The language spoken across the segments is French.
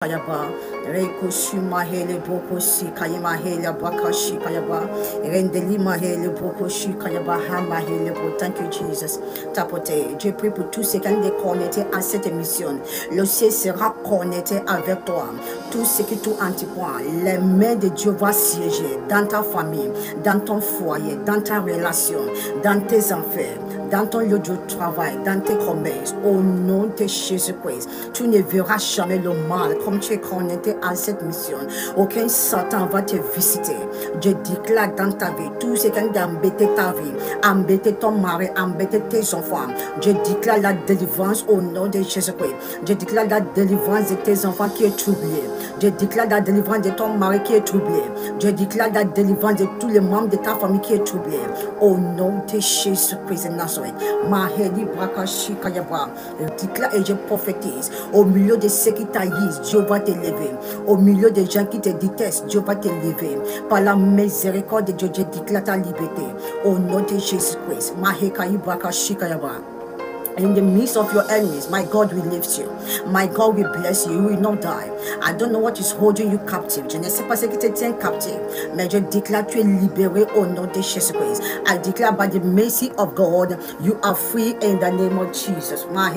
Kayaba, Rekushi Mahele Bokoshi Kayama Hele Bakashi Kayaba, Rendeli Mahele Bokoshi Kayaba Hamahele. Thank you, Jesus. Tapote, je prie pour tous ceux qui ont été connectés à cette émission. Le ciel sera connecté avec toi. Tout ce qui tout antipoint, les mains de Dieu vont siéger dans ta famille, dans ton foyer, dans ta relation, dans tes affaires, dans ton lieu de travail, dans tes commerces. Au nom de Jésus-Christ, tu ne verras jamais le mal. Comme tu es connecté à cette mission, aucun Satan va te visiter. Je déclare dans ta vie, tout ce qui a embêté ta vie, embêté ton mari, embêté tes enfants, je déclare la délivrance au nom de Jésus-Christ. Je déclare la délivrance de tes enfants qui est troublé. Je déclare la délivrance de ton mari qui est troublé. Je déclare la délivrance de tous les membres de ta famille qui est troublé. Au nom de Jésus-Christ de Nazareth. Maheli Brakashi Kayaba. Je déclare et je prophétise. Au milieu de ceux qui taillissent, Dieu va t'élever. Au milieu des gens qui te détestent, Dieu va t'élever. Par la miséricorde de Dieu, je déclare ta liberté. Au nom de Jésus-Christ. Mahekayi Brakashi Kayaba. In the midst of your enemies, my God will lift you. My God will bless you. You will not die. I don't know what is holding you captive. Je ne sais pas ce qui te tient captif. Mais je déclare tu es libéré au nom de Jésus-Christ. I declare by the mercy of God, you are free in the name of Jesus. I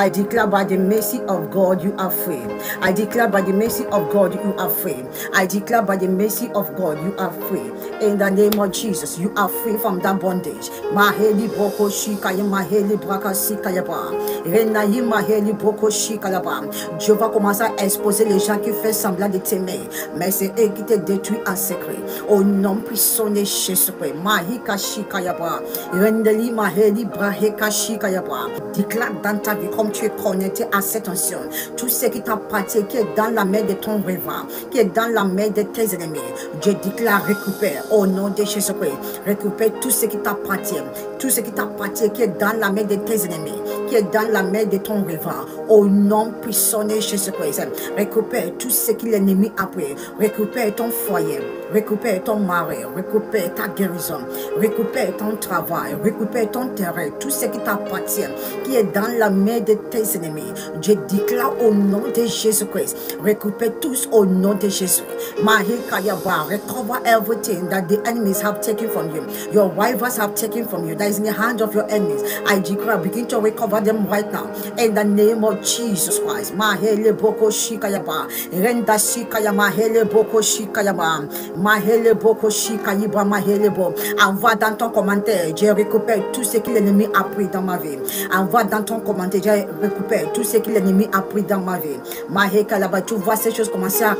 declare by the mercy of God, you are free. I declare by the mercy of God, you are free. I declare by the mercy of God, you are free. In the name of Jesus, you are free from that bondage. Maheli Boko Maheli Brakasi Kayaba. Renaï Maheli Boko Shikalaba. Dieu va commencer à exposer les gens qui font semblant de t'aimer, mais c'est eux qui te détruisent en secret. Au nom puissant de Jésus-Christ. Mahika Shikayaba. Rendeli Maheli Braheka Shikayaba. Déclare dans ta vie comme tu es connecté à cette ancienne. Tout ce qui t'appartient, qui est dans la main de ton rêve, qui est dans la main de tes ennemis. Je déclare récupère au nom de Jésus-Christ. Récupère tout ce qui t'appartient. Tout ce qui t'appartient, qui est dans la main de tes ennemis, qui est dans la main de ton rêve, au nom puissant de Jésus-Christ. Récupère tout ce que l'ennemi a pris. Récupère ton foyer, récupère ton mari, récupère ta guérison, récupère ton travail, récupère ton terrain, tout ce qui t'appartient, qui est dans la main de tes ennemis. Je déclare au nom de Jésus-Christ. Récupère tous au nom de Jésus. Mahikayaba, recover everything that the enemies have taken from you. Your rivals have taken from you. That is in the hand of your enemies. I declare, begin to recover them right now. In the name of Jesus Christ. Mahele Boko Shikayaba. Renda Shikaya Mahele Boko Shikayaba. Mahele Boko Shikayiba Mahele Bo. Envoie dans ton commentaire, je récupère tout ce que l'ennemi a pris dans ma vie. Envoie dans ton commentaire, je récupère tout ce que l'ennemi a pris dans ma vie. Mahele Kalaba, tu vois ces choses commencer à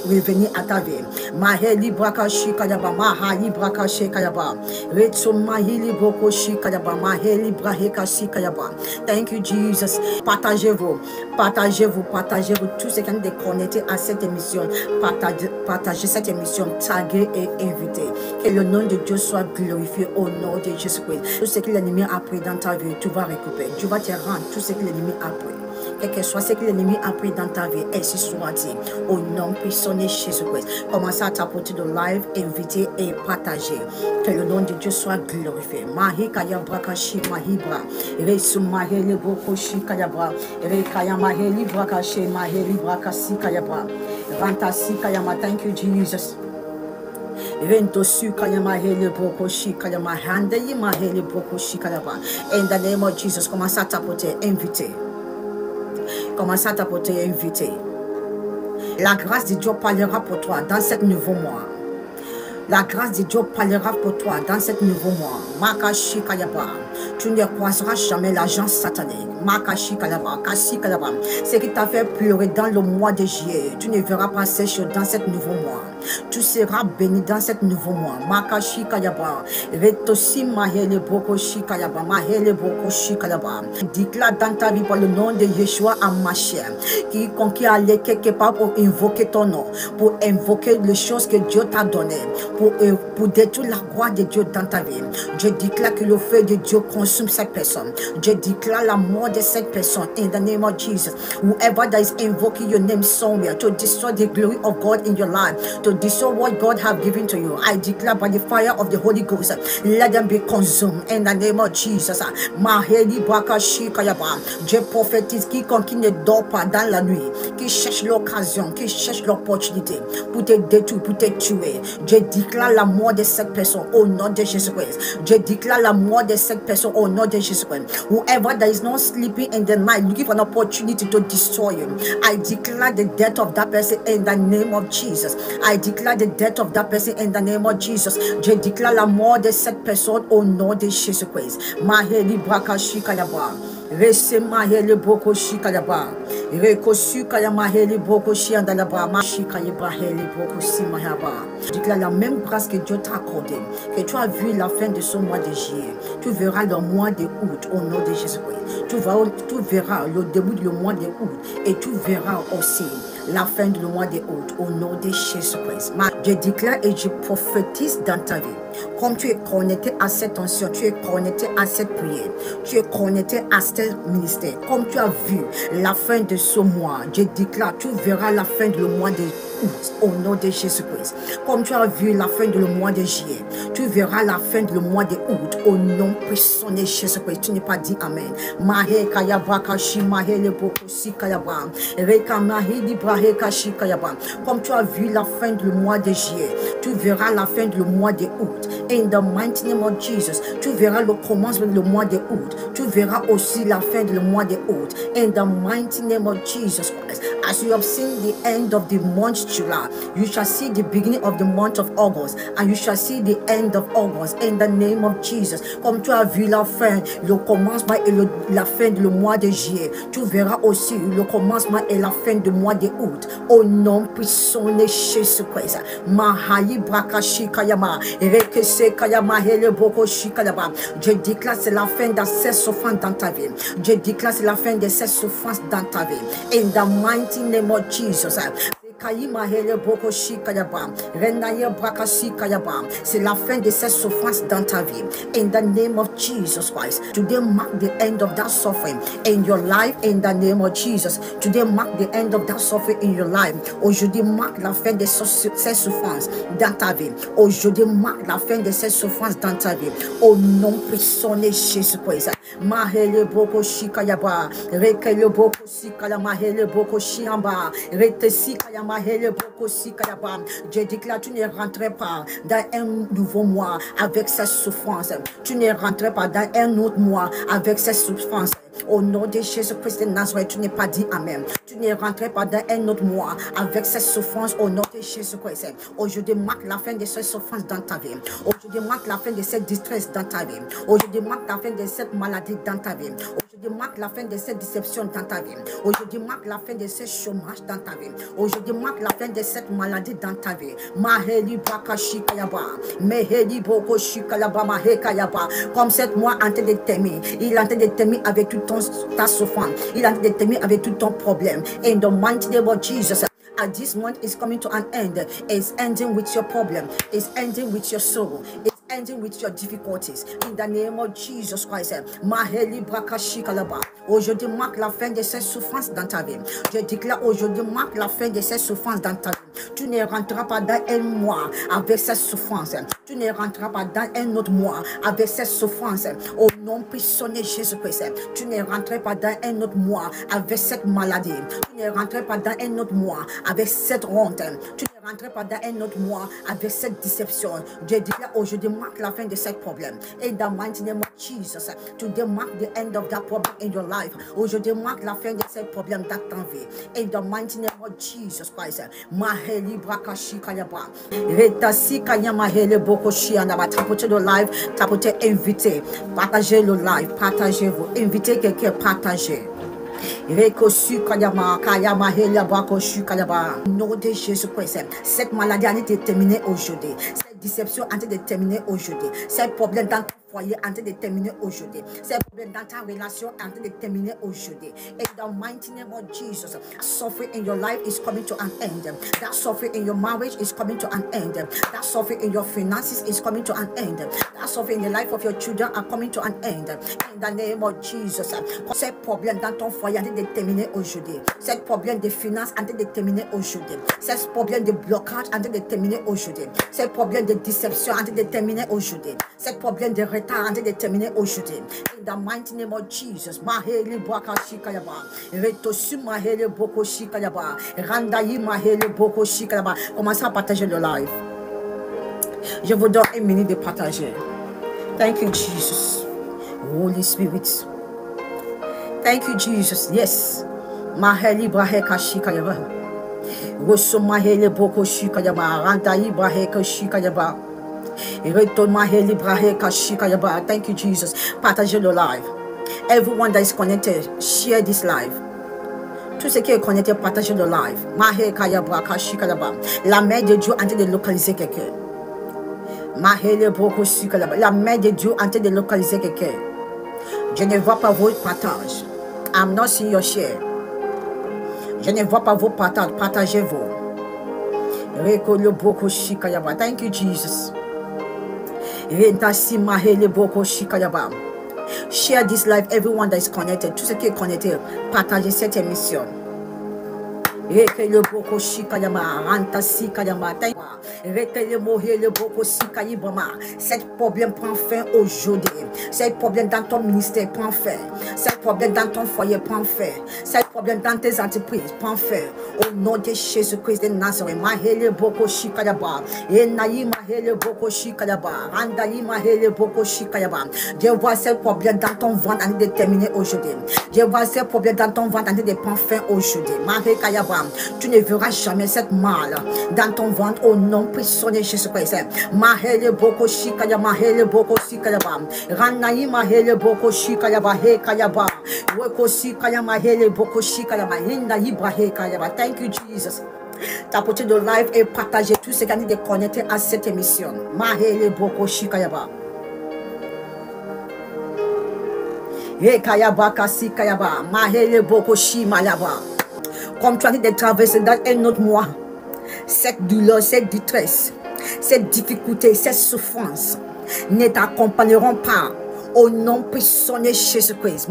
revenir à ta vie. Mahele Braka Shikayaba. Mahali Braka Shikayaba. Retso Mahili Boko Shikayaba. Maheli Braheka Shikayaba. Thank you, Jesus. Partagez-vous, partagez-vous, partagez-vous. Tous ceux qui ont été connectés à cette émission, partagez cette émission, taguez et invitez. Que le nom de Dieu soit glorifié au nom de Jésus-Christ. Tout ce que l'ennemi a pris dans ta vie, tu vas récupérer. Tu vas te rendre tout ce que l'ennemi a pris. Quel que soit ce que l'ennemi a pris dans ta vie, ainsi soit-il. Au nom puissant de Jésus-Christ. Commencez à tapoter de live, inviter et partager. Que le nom de Dieu soit glorifié. Mahi kaya brakashi mahibra. Resu maheli bokoshi kayabra. Rekaya maheli brakashi maheli brakasi kayabra. Rantasi kayama. Thank you, Jesus. In the name of Jesus, commencez à tapoter, inviter. Commencez à tapoter, inviter. La grâce de Dieu parlera pour toi dans ce nouveau mois. La grâce de Dieu parlera pour toi dans ce nouveau mois. Makashi Kayaba. Tu ne croiseras jamais l'agence satanique. Makashi Kayaba. Kashi Kayaba. Ce qui t'a fait pleurer dans le mois de juillet, tu ne verras pas ces choses dans ce nouveau mois. Tu seras béni dans ce nouveau mois. Makashi Kayaba. Retosi Mahele Bokoshi Kayaba. Mahele Bokoshi Kayaba. Déclare dans ta vie par le nom de Yeshua Amashia. Quiconque allait quelque part pour invoquer ton nom, pour invoquer les choses que Dieu t'a données, pour détruire la gloire de Dieu dans ta vie. Je déclare que le feu de Dieu consume cette personne. Je déclare la mort de cette personne in the name of Jesus. Whoever that is invoking your name somewhere to destroy the glory of God in your life, to destroy what God have given to you. I declare by the fire of the Holy Ghost, let them be consumed in the name of Jesus. Maheli Bakashi Kayaba. Je prophétise quiconque qui ne dort pas dans la nuit, qui cherche l'occasion, qui cherche l'opportunité pour te détruire, pour te tuer. Je déclare la mort de cette personne au nom de Jésus-Christ. Je déclare la mort de cette personne au nom de Jésus-Christ. Whoever that is not sleeping in the night looking for an opportunity to destroy you, I declare the death of that person in the name of Jesus. I declare the death of that person in the name of Jesus. Je déclare la mort de cette personne au nom de Jésus-Christ. Maheli Brakashi Kayaba. Rese Maheli Bokoshi Kayaba. Rekosu Kayamaheli Bokoshi Andalaba. Mashi Kayaba Heli Bokoshi Mahaba. Je déclare la même grâce que Dieu t'a accordée, que tu as vu la fin de ce mois de juillet. Tu verras le mois de août au nom de Jésus-Christ. Tu verras le début du mois de août et tu verras aussi la fin du mois de août au nom de Jésus-Christ. Je déclare et je prophétise dans ta vie. Comme tu es connecté à cette onction, tu es connecté à cette prière, tu es connecté à ce ministère. Comme tu as vu la fin de ce mois, je déclare, tu verras la fin du mois de août au nom de Jésus-Christ. Comme tu as vu la fin du mois de juillet, tu verras la fin du mois de août au nom puissant de Jésus-Christ. Tu n'es pas dit Amen. Mahe Kayaba Kashi Mahele Bokosi Kayaba. Reka Mahidi Brahe Kashi Kayaba. Comme tu as vu la fin du mois de juillet, tu verras la fin du mois de août. In the mighty name of Jesus, tu verras le commencement du mois de août. Tu verras aussi la fin du mois de août. In the mighty name of Jesus Christ. As you have seen the end of the month July, you shall see the beginning of the month of August, and you shall see the end of August in the name of Jesus. Comme tu as vu la fin, le commencement et la fin du mois de juillet, tu verras aussi le commencement et la fin du mois de août au nom puissant de Jésus-Christ. Mahayi Brakashi Kayama, Rekese Kayama Hele Bokoshi Kayama. Je déclare c'est la fin de cette souffrance dans ta vie. Je déclare c'est la fin de cette souffrance dans ta vie. In the mighty name of Jesus. C'est la fin de cette souffrance dans ta vie. In the name of Jesus Christ. Today mark the end of that suffering in your life. In the name of Jesus. Today mark the end of that suffering in your life. Aujourd'hui marque la fin de cette souffrance dans ta vie. Aujourd'hui marque la fin de cette souffrance dans ta vie. Au nom puissant de Jésus-Christ. Mahele boko shikayaba, rekele boko sikaya mahele boko shiamba, retesi kaya mahele boko sikayaba. Je déclare, tu ne rentreras pas dans un nouveau mois avec cette souffrance. Tu ne rentreras pas dans un autre mois avec cette souffrance. Au nom de Jésus-Christ de Nazareth, tu n'es pas dit Amen. Tu ne rentreras pas dans un autre mois avec cette souffrance au nom de Jésus-Christ. Aujourd'hui marque la fin de cette souffrance dans ta vie. Aujourd'hui marque la fin de cette distress dans ta vie. Aujourd'hui marque la fin de cette maladie dans ta vie. Aujourd'hui marque la fin de cette déception dans ta vie. Aujourd'hui marque la fin de ce chômage dans ta vie. Aujourd'hui marque la fin de cette maladie dans ta vie. Maheli Bakashi Kayaba, Meheli Boko Shikalaba Mahekayaba. Comme cette mois en train de t'aimer, il est en train de t'aimer avec tout ta souffrance. Il est en train de t'aimer avec tout ton problème. In the mighty name of Jesus. And this month is coming to an end. It's ending with your problem. It's ending with your sorrow. It's ending with your difficulties. In the name of Jesus Christ. Maheli Brakashi Kalaba. Aujourd'hui marque la fin de cette souffrance dans ta vie. Je déclare aujourd'hui marque la fin de cette souffrance dans ta vie. Tu ne rentreras pas dans un mois avec cette souffrance. Tu ne rentreras pas dans un autre mois avec cette souffrance. Au nom puissant de Jésus-Christ. Tu ne rentreras pas dans un autre mois avec cette maladie. Tu ne rentreras pas dans un autre mois avec cette honte. Tu ne rentreras pas dans un autre mois avec cette déception. Je déclare aujourd'hui marque la fin de ce problème. In the mighty name of Jesus. Today mark the end of that problem in your life. Aujourd'hui marque la fin de ce problème dans ta vie. In the mighty name of Jesus Christ. Maheli Brakashi Kayaba. Retasi Kayama Hele Bokoshi Anaba. Tapotez le live. Tapotez invité. Partagez le live. Partagez-vous. Invitez quelqu'un. Partagez. Rekosu Kayama, Kayama Helia Bakosu Kayaba. Nom de Jésus-Christ. Cette maladie a été terminée aujourd'hui. Cette déception a été terminée aujourd'hui. Ce problème dans ta foyer en train de terminer aujourd'hui. Ces problèmes dans ta relation en train de terminer aujourd'hui. In the mighty name of Jesus, that suffering in your life is coming to an end. That suffering in your marriage is coming to an end. That suffering in your finances is coming to an end. That suffering in the life of your children are coming to an end. In the name of Jesus, ces problèmes dans ton foyer en train de terminer aujourd'hui. Ces problèmes de finances en train de terminer aujourd'hui. Ces problèmes de blocage en train de terminer aujourd'hui. Ces problèmes de déception en train de terminer aujourd'hui. Ces problèmes de retard en train de terminer aujourd'hui. In the mighty name of Jesus, Maheli Baka Shikayaba, Retosu Maheli Boko Shikayaba, Randayi Maheli Boko Shikayaba. Commencez à partager le live. Je vous donne une minute de partager. Thank you, Jesus. Holy Spirit. Thank you, Jesus. Yes. Maheli Braheka Shikayaba. Rosso Maheli Boko Shikayaba. Randayi Braheka Shikayaba. Thank you, Jesus. Partagez le live. Everyone that is connected, share this live. Tout ce qui est connecté, partagez le live. La main de Dieu en train de localiser quelqu'un. La main de Dieu en train de localiser quelqu'un. Je ne vois pas vos partages. I'm not seeing your share. Je ne vois pas vos partages. Partagez-vous. Thank you, Jesus. Share this live, everyone that is connected. Tout ce qui est connecté, partagez cette émission. Cet problème prend fin aujourd'hui. Cet problème dans ton ministère prend fin. Cet problème dans ton foyer prend fin. Cet problème dans tes entreprises prend fin. Au nom de Jésus-Christ de Nazareth. Mahele boko shikayaba. Enayi mahele boko shikayaba. Randayi mahele boko shikayaba. Je vois ce problème dans ton ventre en train de terminer aujourd'hui. Je vois ce problème dans ton ventre en train de prendre fin aujourd'hui. Mahele kayaba. Tu ne verras jamais cette mal dans ton ventre au nom puissant de Jésus-Christ. Mahele boko shikaya, mahele boko shikayaba. Ranayi mahele boko shikayaba, he kayaba. Weko shikaya mahele boko shikayaba. Hinda ibrahe kayaba. Thank you, Jesus. Tapotez de live et partagez tout ce qui est connecté à cette émission. Mahele boko shikayaba. He kayaba kasi kayaba. Mahele boko shimayaba. Comme tu as dit de traverser dans un autre mois, cette douleur, cette détresse, cette difficulté, cette souffrance ne t'accompagneront pas. Au nom puissant de Jésus-Christ.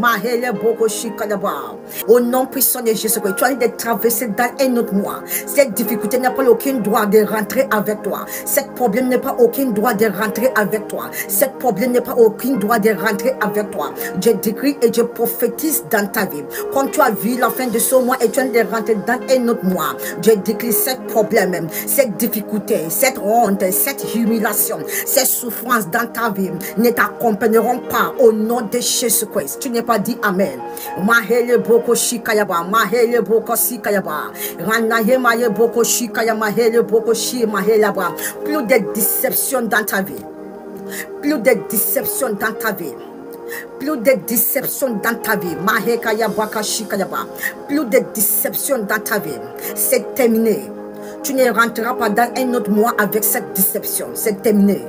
Au nom puissant de Jésus-Christ. Tu as dit de traverser dans un autre mois. Cette difficulté n'a pas aucun droit de rentrer avec toi. Cette problème n'a pas aucun droit de rentrer avec toi. Cette problème n'a pas aucun droit de rentrer avec toi. Je décris et je prophétise dans ta vie. Comme tu as vu la fin de ce mois et tu as dit de rentrer dans un autre mois. Je décris cette problème, cette difficulté, cette honte, cette humiliation, cette souffrance dans ta vie ne t'accompagneront pas au nom de Jésus-Christ. Tu n'es pas dit Amen. Mahele boko shikayaba, mahele boko shikayaba, ranaye maye boko shikaya, mahele boko shi mahelaba. Plus de déception dans ta vie. Plus de déception dans ta vie. Plus de déception dans ta vie. Mahekaya baka shikayaba. Plus de déception dans ta vie. C'est terminé. Tu ne rentreras pas dans un autre mois avec cette déception. C'est terminé.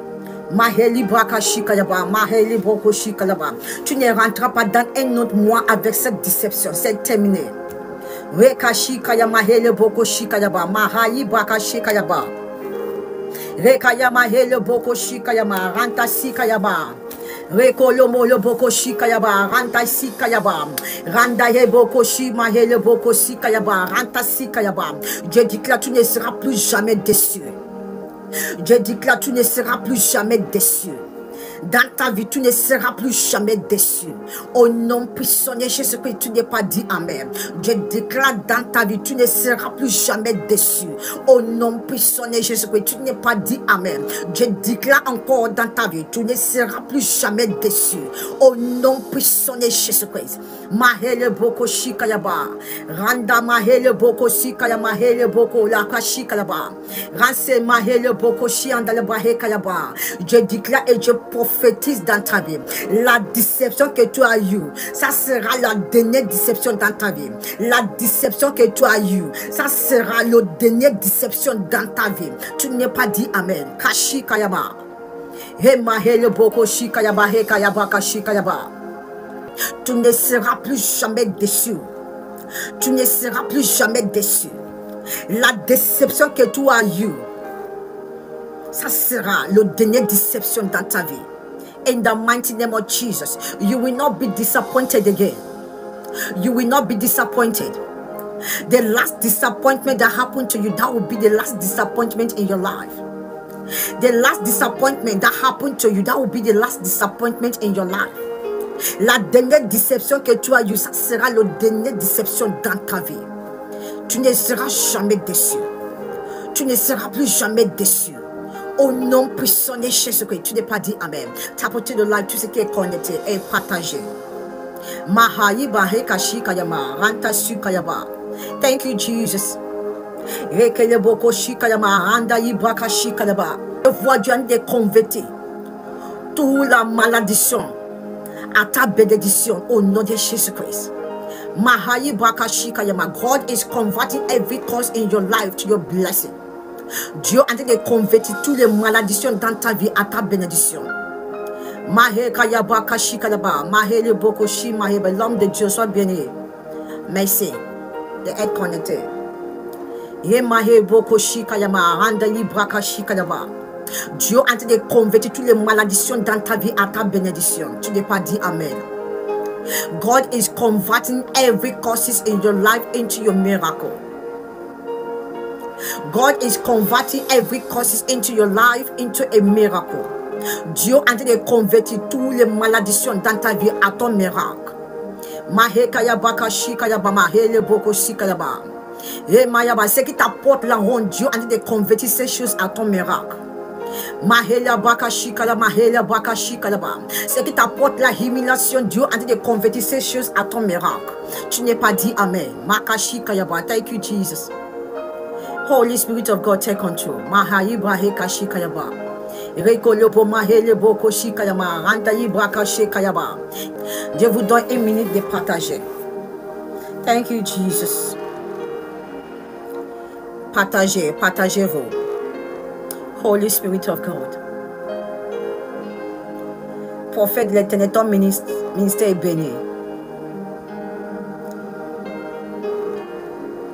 Maheli braka shikayaba, maheli boko shikayaba. Tu ne rentreras pas dans un autre mois avec cette déception. C'est terminé. Reka shikaya maheli boko shikayaba, mahayi braka shikayaba. Rekaya maheli boko shikayama, ranta shikayaba. Rekolomo le boko shikayaba, ranta shikayaba. Randa he boko shi maheli boko shikayaba, ranta shikayaba. Je déclare, tu ne seras plus jamais déçu. Je déclare, tu ne seras plus jamais déçu. Dans ta vie, tu ne seras plus jamais déçu. Au nom puissant de Jésus-Christ, tu n'es pas dit Amen. Je déclare dans ta vie, tu ne seras plus jamais déçu. Au nom puissant de Jésus-Christ, tu n'es pas dit Amen. Je déclare encore dans ta vie, tu ne seras plus jamais déçu. Au nom puissant de Jésus-Christ. Mahele boko shikayaba. Randa mahele boko shikaya, mahele boko laka shikayaba. Ranse mahele boko shiandale bahe kayaba. Je déclare et je prophétise dans ta vie. La déception que tu as eue, ça sera la dernière déception dans ta vie. La déception que tu as eue, ça sera la dernière déception dans ta vie. Tu n'es pas dit Amen. Kashi kayaba. Mahele boko shikayaba hekayaba shikayaba. Tu ne seras plus jamais déçu. Tu ne seras plus jamais déçu. La déception que tu as eue, ça sera le dernier déception dans ta vie. In the mighty name of Jesus, you will not be disappointed again. You will not be disappointed. The last disappointment that happened to you, that will be the last disappointment in your life. The last disappointment that happened to you, that will be the last disappointment in your life. La dernière déception que tu as eue, ça sera la dernière déception dans ta vie. Tu ne seras jamais déçu. Tu ne seras plus jamais déçu. Au nom puissant de Jésus-Christ, tu n'es pas dit Amen. Tapoter le live, tout ce qui est connecté et partagé. Thank you, Jesus. Je vois Dieu de convertir toute la malédiction à ta bénédiction au nom de Jésus-Christ. God is converting every curse in your life to your blessing. Dieu est en train de convertir toutes les malédictions dans ta vie à ta bénédiction. L'homme de Dieu soit béni. Merci d'être connecté. Dieu est en train de convertir toutes les malédictions dans ta vie à ta bénédiction. Tu n'es pas dit Amen. God is converting every curses in your life into your miracle. God is converting every curses into your life into a miracle. Dieu est en train de convertir toutes les malédictions dans ta vie à ton miracle. Ce qui t'apporte la honte, Dieu est en train de convertir ces choses à ton miracle. Ce qui t'apporte la humiliation, Dieu est en train de convertir ces choses à ton miracle. Tu n'es pas dit Amen. Thank you, Jesus. Holy Spirit of God, take control. Je vous donne une minute de partager. Thank you, Jesus. Partagez-vous. Holy Spirit of God. Prophète de l'Éternel, ton ministère est béni.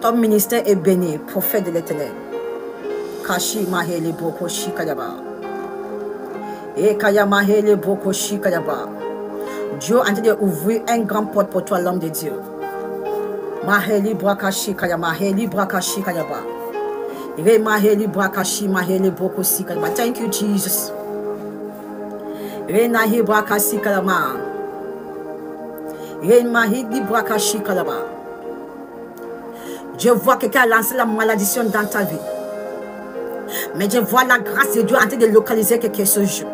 Ton ministère est béni, prophète de l'Éternel. Kashi mahele boko shikayaba. Ekaya mahele boko shikayaba. Dieu est en train d'ouvrir un grand porte pour toi, l'homme de Dieu. Maheli brakashi kaya maheli brakashi kayaba. Re maheli brakashi maheli boko shikayaba. Thank you, Jesus. Re nahi brakashi kayama. Re maheli brakashi kayaba. Je vois quelqu'un a lancé la malédiction dans ta vie. Mais je vois la grâce de Dieu en train de localiser quelque chose.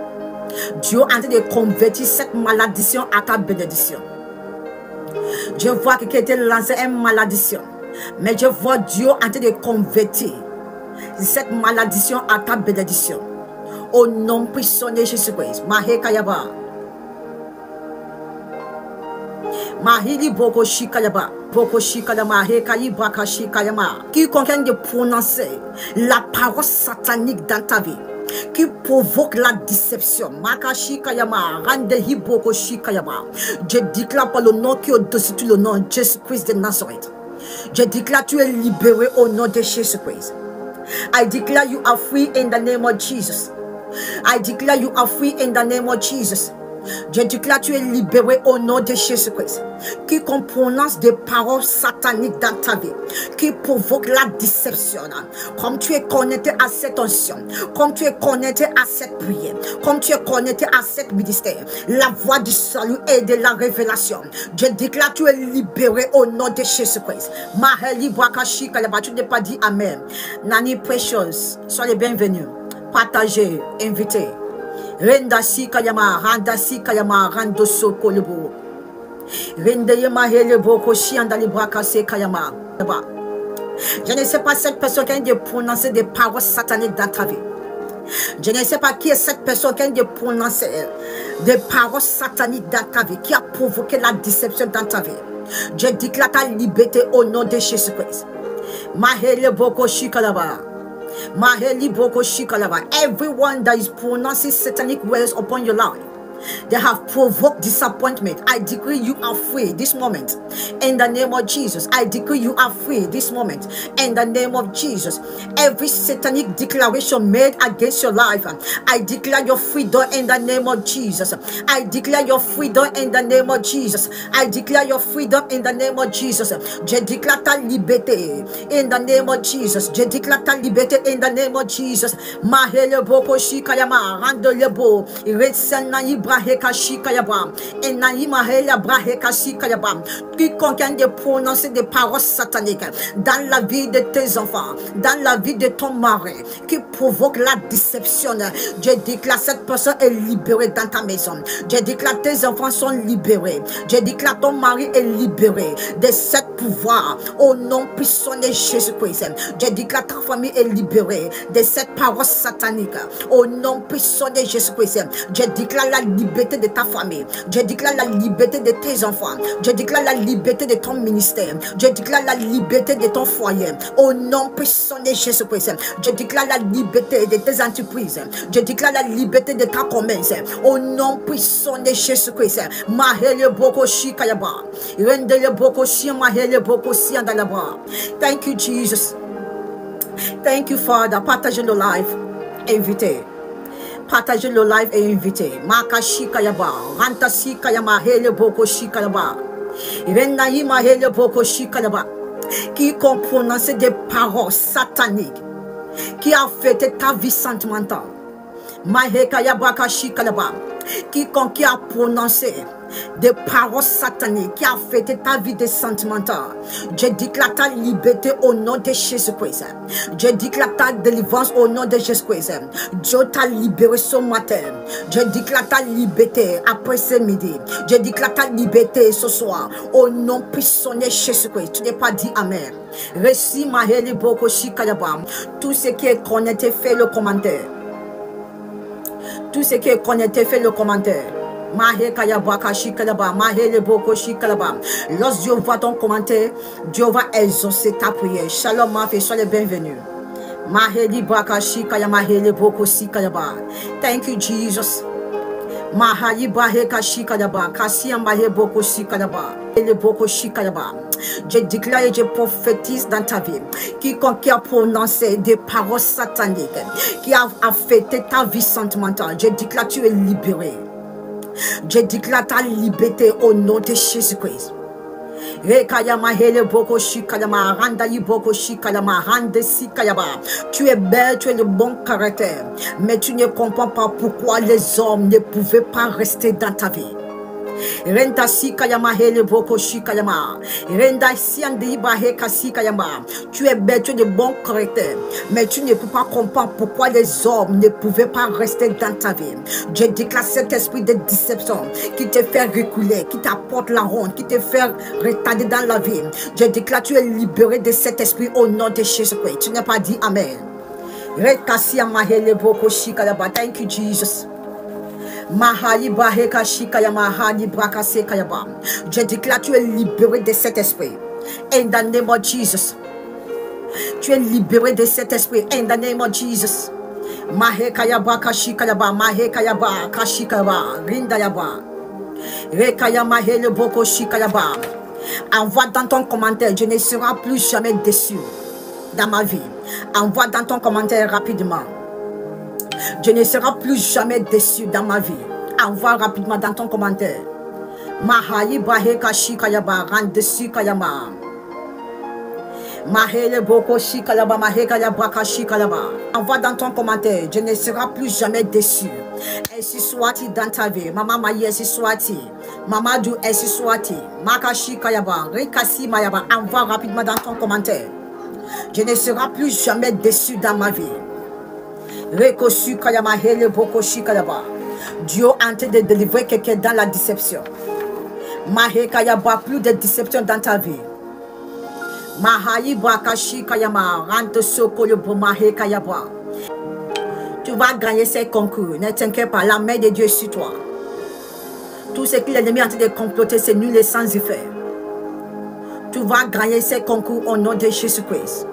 Dieu est en train de convertir cette malédiction à ta bénédiction. Je vois quelqu'un a lancé une malédiction. Mais je vois Dieu en train de convertir cette malédiction à ta bénédiction. Au nom puissant de Jésus-Christ. Mahekayaba. Mahili boko shikayaba. Boko shikayama hekayi baka shikayama. Qui convient de prononcer la parole satanique dans ta vie, qui provoque la déception. Makashi kayama, randehi boko shikayama. Je déclare par le nom qui est au-dessus de le nom de Jésus-Christ de Nazareth. Je déclare tu es libéré au nom de Jésus-Christ. I declare you are free in the name of Jesus. I declare you are free in the name of Jesus. Je déclare tu es libéré au nom de Jésus-Christ. Qui prononce des paroles sataniques dans ta vie, qui provoque la déception. Comme tu es connecté à cette onction, comme tu es connecté à cette prière, comme tu es connecté à cette ministère, la voix du salut et de la révélation. Je déclare tu es libéré au nom de Jésus-Christ. Maheli Bwakashi Kalaba, tu n'es pas dit Amen. Nani Precious, soyez bienvenus. Partagez, invitez. Renda si kayama, randa si kayama, rando so kolubu. Rende yema hele boko shi andali braka se kayama. Je ne sais pas cette personne qui a de prononcer des paroles sataniques dans ta vie. Je ne sais pas qui est cette personne qui a de prononcer des paroles sataniques dans ta vie, qui a provoqué la déception dans ta vie. Je déclare ta liberté au nom de Jésus-Christ. Mahele boko shi kalaba. Everyone that is pronouncing satanic words upon your life, they have provoked disappointment. I decree you are free this moment. In the name of Jesus, I decree you are free this moment. In the name of Jesus, every satanic declaration made against your life, I declare your freedom in the name of Jesus. I declare your freedom in the name of Jesus. I declare your freedom in the name of Jesus. Je déclare ta liberté in the name of Jesus. Je déclare ta liberté in the name of Jesus. Mahele boko shikayama rando lebo iretsena ibraheka shikayaba enaima hela braheka shikayaba. Quiconque a prononcé des paroles sataniques dans la vie de tes enfants, dans la vie de ton mari, qui provoque la déception, je déclare cette personne est libérée dans ta maison. Je déclare tes enfants sont libérés. Je déclare ton mari est libéré de cette pouvoir au nom puissant de Jésus-Christ. Je déclare ta famille est libérée de cette parole satanique au nom puissant de Jésus-Christ. Je déclare la liberté de ta famille. Je déclare la liberté de tes enfants. Je déclare la liberté de ton ministère. Je déclare la liberté de ton foyer au nom puissant de Jésus-Christ. Je déclare la liberté de tes entreprises. Je déclare la liberté de ta commerce au nom puissant de Jésus-Christ. Mahele boko shikayaba. Rendele boko shi mahele boko si andalaba. Thank you, Jesus. Thank you, Father. Partagez le live. Invité. Partagez le live et invité. Maka shikayaba. Ranta shikayama hele boko shikayaba. Renaïma hele boko shikayaba. Qui prononce des paroles sataniques qui a affecté ta vie sentimentale. Mahekayabaka shikalaba. Quiconque a prononcé des paroles sataniques qui a affecté ta vie de sentimentale, je déclare ta liberté au nom de Jésus-Christ. Je déclare ta délivrance au nom de Jésus-Christ. Dieu t'a libéré ce matin. Je déclare ta liberté après ce midi. Je déclare ta liberté ce soir au nom puissant de Jésus-Christ. Tu n'es pas dit Amen. Récit Maheli Boko Shikayaba. Tout ce qui est connecté, fait le commentaire. Tout ce qui est connecté, fait le commentaire. Lorsque Dieu voit ton commentaire, Dieu va exaucer ta prière. Shalom, ma fille, soyez bienvenue. Thank you, Jesus. Je déclare et je prophétise dans ta vie. Quiconque a prononcé des paroles sataniques qui a affecté ta vie sentimentale, je déclare tu es libéré. Je déclare ta liberté au nom de Jésus-Christ. Tu es belle, tu es de bon caractère, mais tu ne comprends pas pourquoi les hommes ne pouvaient pas rester dans ta vie. Renda sikayama hele boko shikayama. Renda siandi bahe kasikayama. Tu es belle, tu es de bon caractère, mais tu ne peux pas comprendre pourquoi les hommes ne pouvaient pas rester dans ta vie. Je déclare cet esprit de déception qui te fait reculer, qui t'apporte la honte, qui te fait retarder dans la vie. Je déclare tu es libéré de cet esprit au nom de Jésus-Christ. Tu n'as pas dit Amen. Thank you, Jesus. Je déclare tu es libéré de cet esprit. In the name of Jesus. Tu es libéré de cet esprit. In the name of Jesus. Mahekayaba kashikayaba. Mahekayaba kashikayaba. Rindayaba. Rekayama hele boko shikayaba. Envoie dans ton commentaire. Je ne serai plus jamais déçu dans ma vie. Envoie dans ton commentaire rapidement. Je ne serai plus jamais déçu dans ma vie. Envoie rapidement dans ton commentaire. Mahayi baheka shikayaba rande shikayama. Mahele boko shikayaba maheka yabaka shikayaba. Envoie dans ton commentaire. Je ne serai plus jamais déçu. Ainsi soit-il dans ta vie. Maman Maï, ainsi soit-il. Mamadou, ainsi soit-il. Maka shikayaba. Rekasi mayaba. Envoie rapidement dans ton commentaire. Je ne serai plus jamais déçu dans ma vie. Dieu est en train de délivrer quelqu'un dans la déception. Plus de déception dans ta vie. Tu vas gagner ces concours. Ne t'inquiète pas, la main de Dieu est sur toi. Tout ce que l'ennemi est en train de comploter, c'est nul et sans effet. Tu vas gagner ces concours au nom de Jésus-Christ.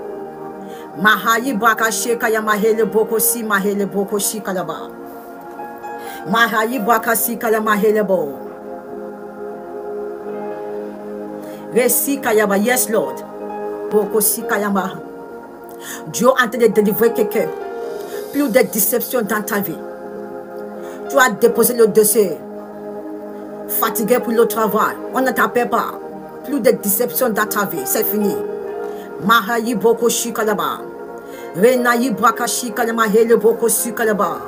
Mahayi braka sheka ya mahele boko si mahele boko shika yaba. Mahayi braka sika ya mahele bo. Resika yaba, yes Lord. Boko sika yaba. Dieu est en train de délivrer quelqu'un. Plus de déception dans ta vie. Tu as déposé le dossier. Fatigué pour le travail. On ne t'appelle pas. Plus de déception dans ta vie. C'est fini. Mahayi boko shikalaba. Renayi braka shikalama hele boko shikalaba.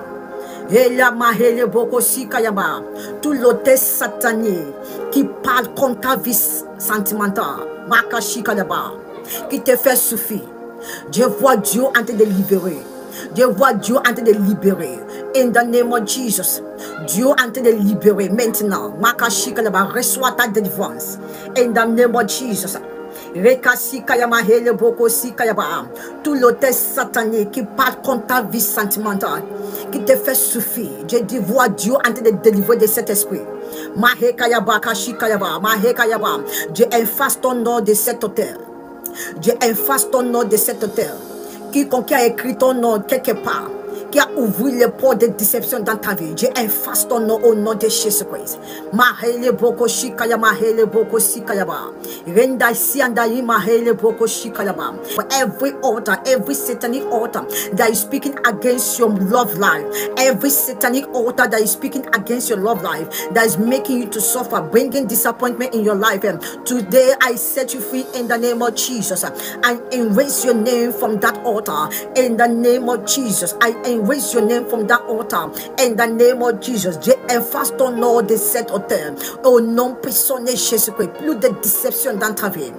Ela mahele boko shikalaba. Tout l'hôtel satanique qui parle contre ta vie sentimentale. Braka shikalaba. Qui te fait souffrir. Je vois Dieu en train de libérer. Je vois Dieu en train de libérer. In the name of Jesus. Dieu est en train de libérer maintenant. Makashikalaba, reçois ta délivrance. In the name of Jesus. Tout l'hôtel satanique qui parle contre ta vie sentimentale, qui te fait souffrir. Je dis, vois Dieu en train de délivrer de cet esprit. Je efface ton nom de cet hôtel. Je efface ton nom de cet hôtel. Quiconque a écrit ton nom quelque part, qui a ouvert les portes de déception dans ta vie, je efface ton nom au nom de Jésus-Christ. Mahele boko shikaya, mahele boko shikayaba. Renda siandayi mahele boko shikayaba. For every altar, every satanic altar that is speaking against your love life, every satanic altar that is speaking against your love life, that is making you to suffer, bringing disappointment in your life, and today I set you free in the name of Jesus. I erase your name from that altar in the name of Jesus. I erase your name from that altar in the name of Jesus. Je efface ton nom de cet autel au nom puissant de Jésus-Christ. Plus de déception dans ta vie.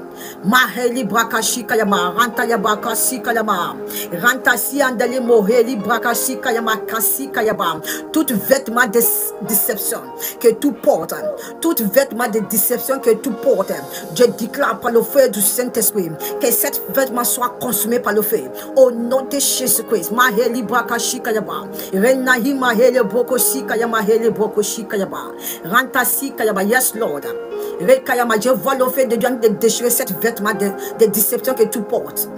Maheli braka shikayama, ranta yabaka sikayama, ranta siandali moheli braka shikayama kasikayama. Tout vêtement de déception que tu portes, tout vêtement de déception que tu portes, je déclare par le feu du Saint-Esprit que cet vêtement soit consumé par le feu au nom de Jésus-Christ. Maheli braka shikayama, renahi maheli broko shikayama, hele broko shikayama, ranta sikayama. Yes Lord. Je vois le fait de Dieu de déchirer cette vêtement de déception que tu portes.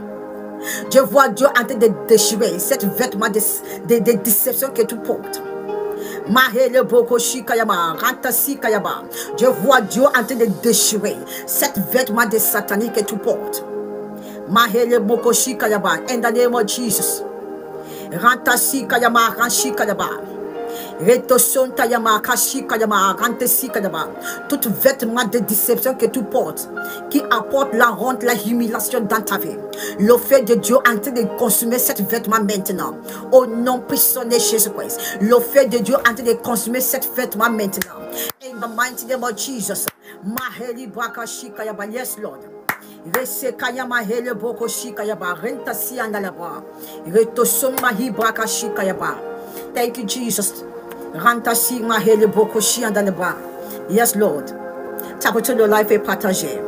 Je vois Dieu en train de déchirer cette vêtement de déception que tu portes. Mahele boko shikayama, ranta sikayama. Je vois Dieu en train de déchirer cette vêtement de satanique que tu portes. Mahele boko shikayama, in the name of Jesus. Ranta sikayama, ranshikayama. Tout vêtement de déception que tu portes, qui apporte la honte, la humiliation dans ta vie, le fait de Dieu en train de consumer cet vêtement maintenant, au nom puissant de Jésus-Christ. Le fait de Dieu en train de consumer cet vêtement maintenant, in the mighty name of Jesus. Maheli braka shikayaba, yes Lord. Resekayama hele boko shikayaba, renta siandalaba, retosoma braka shikayaba. Thank you, Jesus. Yes, Lord. Tapote de life est partagé.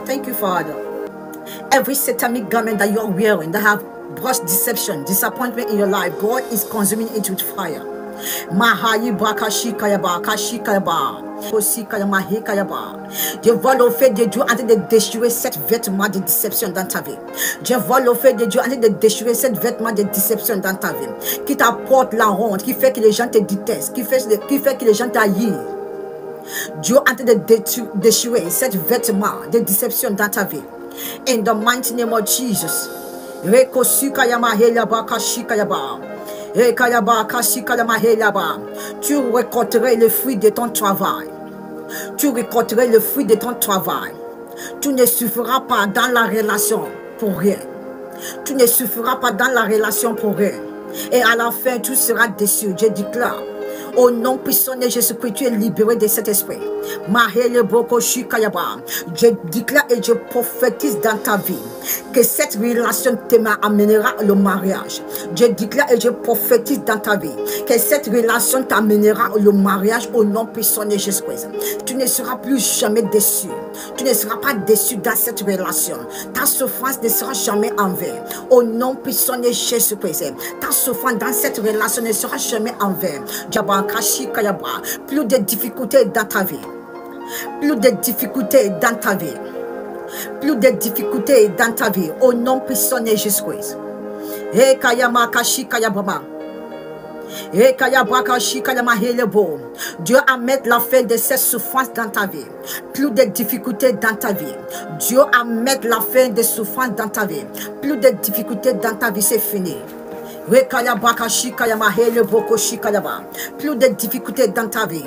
Thank you, Father. Every satanic garment that you are wearing that have brought deception, disappointment in your life, God is consuming it with fire. Mahayi braka shikayaba, kashikayaba. Je vois le fait de Dieu en train de déchirer cette vêtement de déception dans ta vie. Je vois le fait de Dieu en train de déchirer cette vêtement de déception dans ta vie, qui t'apporte la honte, qui fait que les gens te détestent, qui fait que les gens t'haïssent. Dieu est en train de déchirer cette vêtement de déception dans ta vie. In the mighty name of Jesus. Tu récolterais le fruit de ton travail. Tu récolterais le fruit de ton travail. Tu ne souffriras pas dans la relation pour rien. Tu ne souffriras pas dans la relation pour rien. Et à la fin, tu seras déçu. Je déclare, au nom puissant de Jésus-Christ, tu es libéré de cet esprit. Je déclare et je prophétise dans ta vie que cette relation t'amènera le mariage. Je déclare et je prophétise dans ta vie que cette relation t'amènera le mariage au nom puissant de Jésus-Christ. Tu ne seras plus jamais déçu. Tu ne seras pas déçu dans cette relation. Ta souffrance ne sera jamais en vain. Au nom puissant de Jésus-Christ, ta souffrance dans cette relation ne sera jamais en vain. Plus de difficultés dans ta vie. Plus de difficultés dans ta vie. Plus de difficultés dans ta vie. Au nom puissant de Jésus-Christ. Dieu a mettre la fin de cette souffrance dans ta vie. Plus de difficultés dans ta vie. Dieu a mettre la fin de souffrance dans ta vie. Plus de difficultés dans ta vie, c'est fini. Plus de difficultés dans ta vie.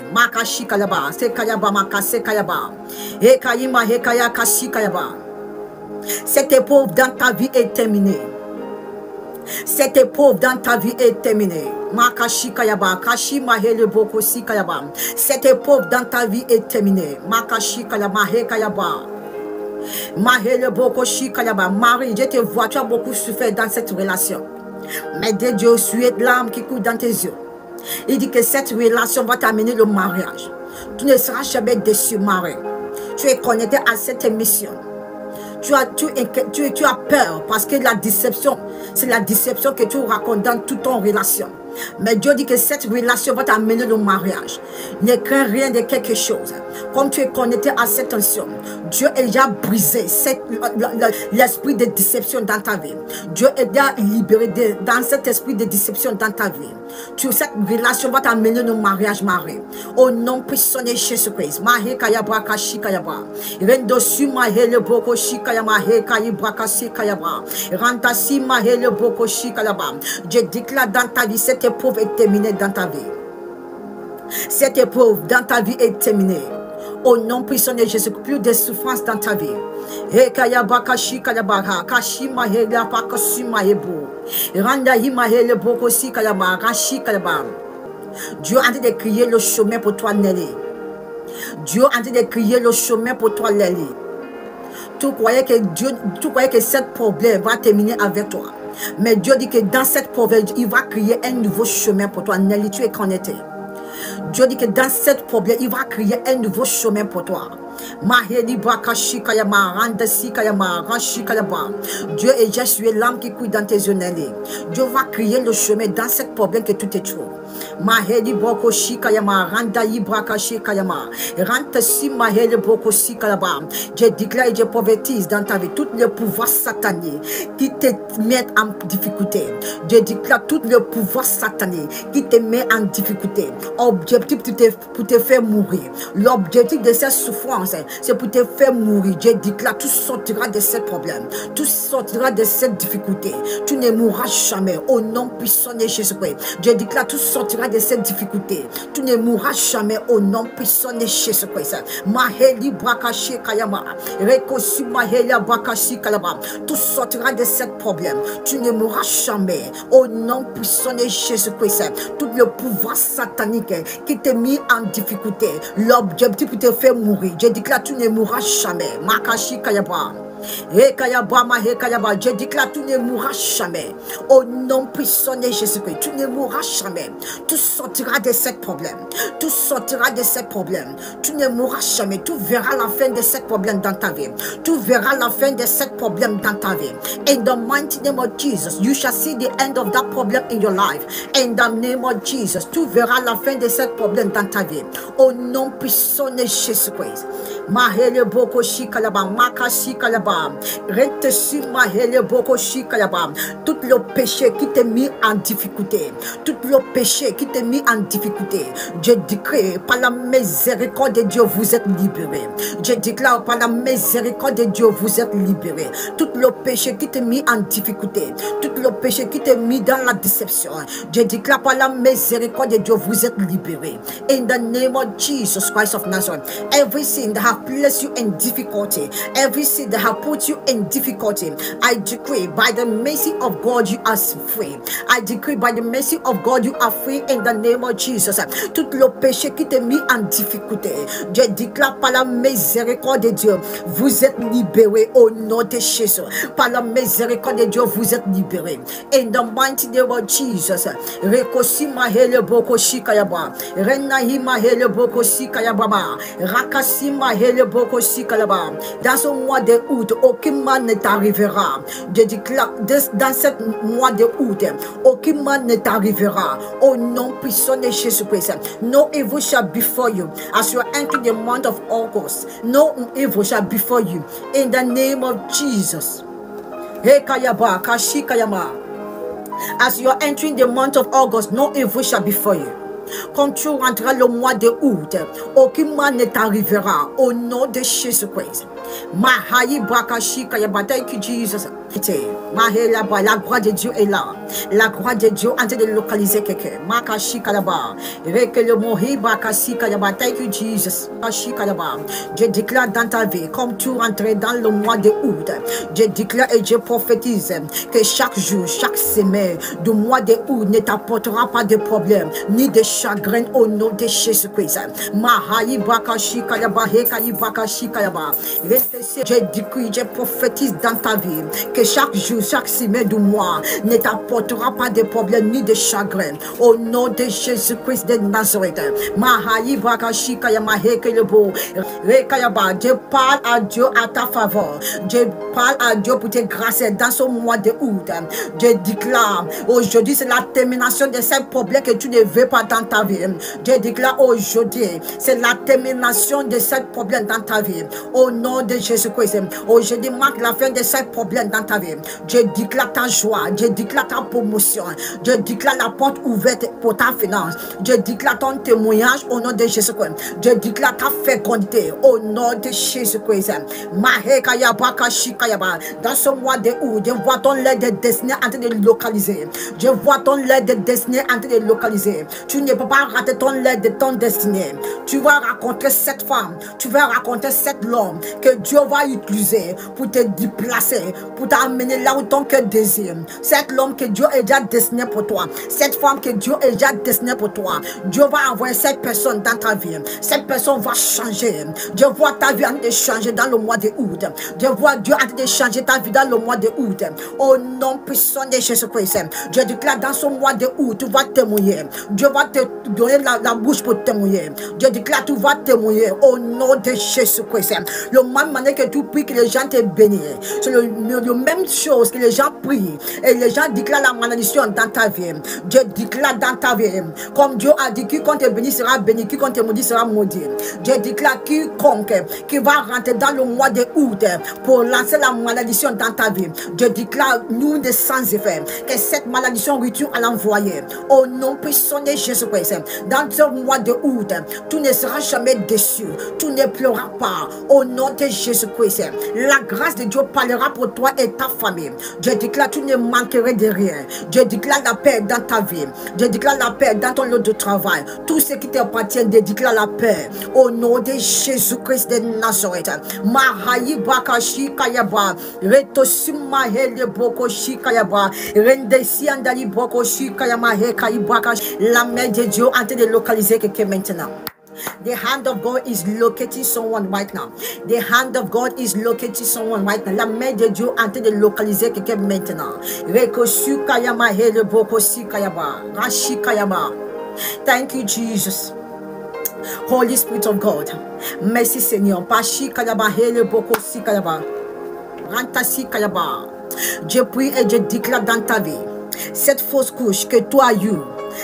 Cette épreuve dans ta vie est terminée. Cette épreuve dans ta vie est terminée. Cette épreuve dans ta vie est terminée. Marie, je te vois, tu as beaucoup souffert dans cette relation. Mais de Dieu, tu es l'âme qui coule dans tes yeux. Il dit que cette relation va t'amener le mariage. Tu ne seras jamais déçu, Marie. Tu es connecté à cette mission. Tu as peur parce que la déception, c'est la déception que tu racontes dans toute ton relation. Mais Dieu dit que cette relation va t'amener le mariage. Ne crains rien de quelque chose. Comme tu es connecté à cette tension, Dieu a déjà brisé l'esprit de déception dans ta vie. Dieu a déjà libéré dans cet esprit de déception dans ta vie. Cette relation va t'amener le mariage, Marie. Au nom puissant de Jésus-Christ. Je déclare dans ta vie, cette épreuve est terminée dans ta vie. Cette épreuve dans ta vie est terminée. Au nom puissant de Jésus, plus de souffrance dans ta vie. Dieu a dit de crier le chemin pour toi, Nelly. Dieu a dit de crier le chemin pour toi, Nelly. Tu croyais que ce problème va terminer avec toi. Mais Dieu dit que dans cette problème, il va créer un nouveau chemin pour toi. Nelly, tu es connecté. Dieu dit que dans cette problème, il va créer un nouveau chemin pour toi. Dieu est je suis l'âme qui couille dans tes yeux, Nelly. Dieu va créer le chemin dans cette problème que tout est trop. Je déclare et je prophétise dans ta vie tous les pouvoirs sataniques qui te mettent en difficulté. Je déclare tous les pouvoirs sataniques qui te mettent en difficulté. Objectif pour te faire mourir. L'objectif de cette souffrance, c'est pour te faire mourir. Je déclare, tu sortiras de ce problème. Tu sortiras de cette difficulté. Tu ne mourras jamais. Au nom puissant de Jésus-Christ. Je déclare, tu sortiras de cette difficulté. Tu ne mourras jamais. Au nom puissant de Jésus-Christ. Maheli Brakashi Kayama. Rekosu Maheli Brakashi Kalaba. Tu sortiras de ce problème. Tu ne mourras jamais. Au nom puissant de Jésus-Christ. Tout le pouvoir satanique qui t'a mis en difficulté. L'objectif pour te faire mourir. Je déclare, tu ne mourras jamais. Makashi Kayaba. Je déclare, tu ne mourras jamais. Au nom puissant de Jésus-Christ, tu ne mourras jamais. Tu sortiras de ce problème. Tu sortiras de ce problème. Tu ne mourras jamais. Tu verras la fin de ce problème dans ta vie. Tu verras la fin de ce problème dans ta vie. In the mighty name of Jesus, you shall see the end of that problem in your life. In the name of Jesus, tu verras la fin de ce problème dans ta vie. Au nom puissant de Jésus-Christ. Mahele boko shikalaba, makashi kalaba. Tout le péché qui t'a mis en difficulté, tout le péché qui t'a mis en difficulté, je déclare par la miséricorde de Dieu, vous êtes libérés. Je déclare par la miséricorde de Dieu, vous êtes libérés. Tout le péché qui t'a mis en difficulté, tout le péché qui t'a mis dans la déception, je déclare par la miséricorde de Dieu, vous êtes libérés. In the name of Jesus Christ of Nazareth, everything that has placed you in difficulty, everything that has put you in difficulty, I decree by the mercy of God you are free. I decree by the mercy of God you are free in the name of Jesus. Tout le péché qui t'a mis en difficulté, je déclare par la miséricorde de Dieu, vous êtes libérés au nom de Jésus. Par la miséricorde de Dieu, vous êtes libérés. In the mighty name of Jesus. Rekosima hele boko shikayaba. Renahima hele boko shikayaba. Rakasima hele Dans ce mois de août, aucun mal ne t'arrivera. Je déclare dans ce mois de août, aucun mal ne t'arrivera. Au nom puissant de Jésus-Christ. No evil shall befall you. As you enter the month of August, no evil shall befall you. In the name of Jesus. As you are entering the month of August, no evil shall befall you. Quand tu rentreras le mois de août, aucun mal ne t'arrivera au nom de Jésus-Christ. Thank you, Jesus. La gloire de Dieu est là. La gloire de Dieu en train de localiser quelqu'un. Thank you, Jesus. Je déclare dans ta vie, comme tu rentres dans le mois de août, je déclare et je prophétise que chaque jour, chaque semaine du mois de août ne t'apportera pas de problème, ni de chagrin au nom de Jésus-Christ. Je décris, je prophétise dans ta vie que chaque jour, chaque semaine du mois ne t'apportera pas de problème ni de chagrin au nom de Jésus-Christ de Nazareth. Je parle à Dieu à ta faveur. Je parle à Dieu pour te grâcer dans ce mois de août. Je déclare aujourd'hui, c'est la termination de ces problèmes que tu ne veux pas dans ta vie. Je déclare aujourd'hui, c'est la termination de ces problèmes dans ta vie. Au nom de Jésus-Christ. Aujourd'hui marque la fin de ces problèmes dans ta vie. Je déclare ta joie. Je déclare ta promotion. Je déclare la porte ouverte pour ta finance. Je déclare ton témoignage au nom de Jésus-Christ. Je déclare ta fécondité au nom de Jésus-Christ. Dans ce mois de août, je vois ton lait de destinée en train de localiser. Je vois ton lait de destinée en train de localiser. Tu ne peux pas rater ton lait de ton destinée. Tu vas rencontrer cette femme. Tu vas rencontrer cet homme que Dieu va utiliser pour te déplacer, pour t'amener là où ton cœur désire. Cet homme que Dieu a déjà destiné pour toi. Cette femme que Dieu a déjà destinée pour toi. Dieu va envoyer cette personne dans ta vie. Cette personne va changer. Je vois ta vie en train de changer dans le mois de août. Je vois Dieu en train de changer ta vie dans le mois de août. Au nom puissant de Jésus-Christ. Je déclare dans ce mois de août, tu vas témoigner. Dieu va te donner la bouche pour témoigner. Je déclare, tu vas témoigner au nom de Jésus-Christ. Le même manière que tu pries que les gens te bénissent. C'est la même chose que les gens prient. Et les gens déclarent la malédiction dans ta vie. Je déclare dans ta vie. Comme Dieu a dit, quiconque te bénit sera béni, quiconque te maudit sera maudit. Je déclare quiconque qui va rentrer dans le mois de août pour lancer la malédiction dans ta vie. Je déclare, nous de sans effet, que cette malédiction retourne à l'envoyer. Au nom puissant de Jésus-Christ. Dans ce mois de août, tu ne seras jamais déçu. Tu ne pleureras pas. Au nom de Jésus-Christ. La grâce de Dieu parlera pour toi et ta famille. Je déclare, tu ne manqueras de rien. Je déclare la paix dans ta vie. Je déclare la paix dans ton lieu de travail. Tout ce qui t'appartient, je déclare la paix. Au nom de Jésus-Christ de Nazareth. Mahayi Bakashi Kayaba. Retosima Hele Bokoshi Kayaba. Rendesi Andali Bokoshi Kayama Hekayi Bakashi. La main de Dieu en train de localiser quelqu'un maintenant. The hand of God is locating someone right now. The hand of God is locating someone right now. La main de Dieu en train de localiser quelqu'un maintenant. Rekosu Kayama Hele Bokoshi Kayaba. Rashi Kayama. Thank you, Jesus. Holy Spirit of God. Merci Seigneur. Pashi Kayaba Hele Bokoshi Kayaba. Rantasi Kayaba. Je prie et je déclare dans ta vie cette fausse couche que toi as eue.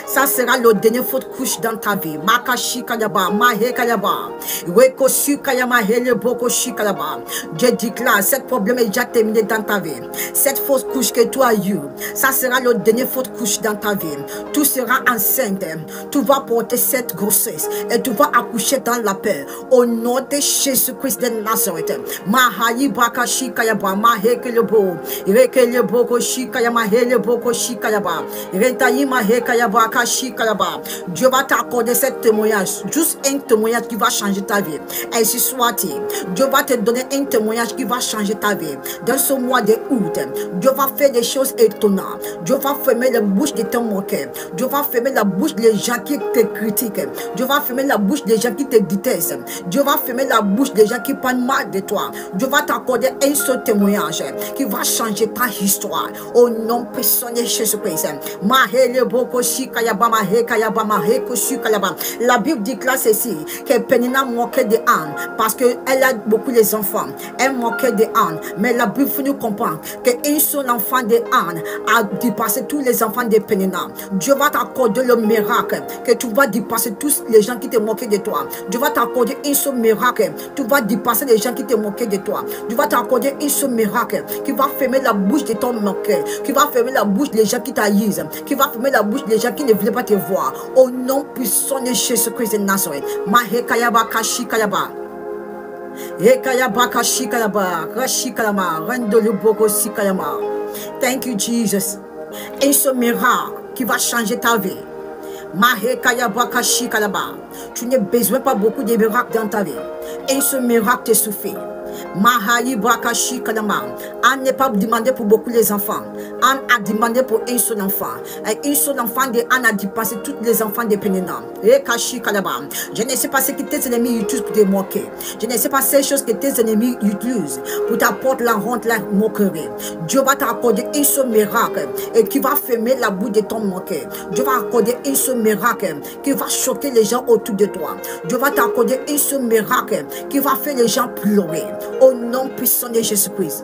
Ça sera le dernier faute couche dans ta vie. Makashi Kayaba, Mahe Kayaba, Wekoshi Kayama, Hele Bokoshi Kayaba. Je déclare, cette problème est déjà terminé dans ta vie. Cette fausse couche que tu as eue, ça sera le dernier faute couche dans ta vie. Tu seras enceinte. Tu vas porter cette grossesse et tu vas accoucher dans la paix. Au nom de Jésus-Christ de Nazareth. Mahayi Bakashi Kayaba, Mahe Kelebo, Rekele Bokoshi Kayama, Hele Bokoshi Kayaba, Rentayi Mahe Kayaba. Dieu va t'accorder ce témoignage, juste un témoignage qui va changer ta vie. Ainsi soit-il. Dieu va te donner un témoignage qui va changer ta vie. Dans ce mois de août, Dieu va faire des choses étonnantes. Dieu va fermer la bouche de ton moqueur. Dieu va fermer la bouche des gens qui te critiquent. Dieu va fermer la bouche des gens qui te détestent. Dieu va fermer la bouche des gens qui parlent mal de toi. Dieu va t'accorder un seul témoignage qui va changer ta histoire. Au nom puissant de Jésus-Christ. Mahele Bokoshi La Bible déclare ceci, que Pénina moquait des ânes parce qu'elle a beaucoup les enfants. Elle moquait des ânes. Mais la Bible nous comprend qu'un seul enfant des ânes a dépassé tous les enfants de Pénina. Dieu va t'accorder le miracle que tu vas dépasser tous les gens qui te moquaient de toi. Dieu va t'accorder un seul miracle. Tu vas dépasser les gens qui te moquaient de toi. Dieu va t'accorder un seul miracle qui va fermer la bouche de ton moqueur, qui va fermer la bouche des gens qui t'haïssent, qui va fermer la bouche des gens qui ne voulaient pas te voir. Au nom puissant de Jésus-Christ de Nazareth. Mahekayaba Kashikayaba. Ekayaba Kashikayaba. Kashikayama. Rendolo Boko Sikayama. Thank you, Jesus. Et ce miracle qui va changer ta vie. Mahekayaba Kashikayaba. Tu n'as besoin pas beaucoup de miracles dans ta vie. Et ce miracle te suffit. Mahayi Brakashi Kalama. Anne n'est pas demandé pour beaucoup les enfants. Anne a demandé pour un seul enfant. Et un seul enfant de Anne a dépassé tous les enfants de Pénina. Je ne sais pas ce que tes ennemis utilisent pour te moquer. Je ne sais pas ces choses que tes ennemis utilisent pour t'apporter la honte, la moquerie. Dieu va t'accorder un seul miracle et qui va fermer la bouche de ton moqueur. Dieu va accorder un seul miracle qui va choquer les gens autour de toi. Dieu va t'accorder un seul miracle qui va faire les gens pleurer. Au nom puissant de Jésus-Christ.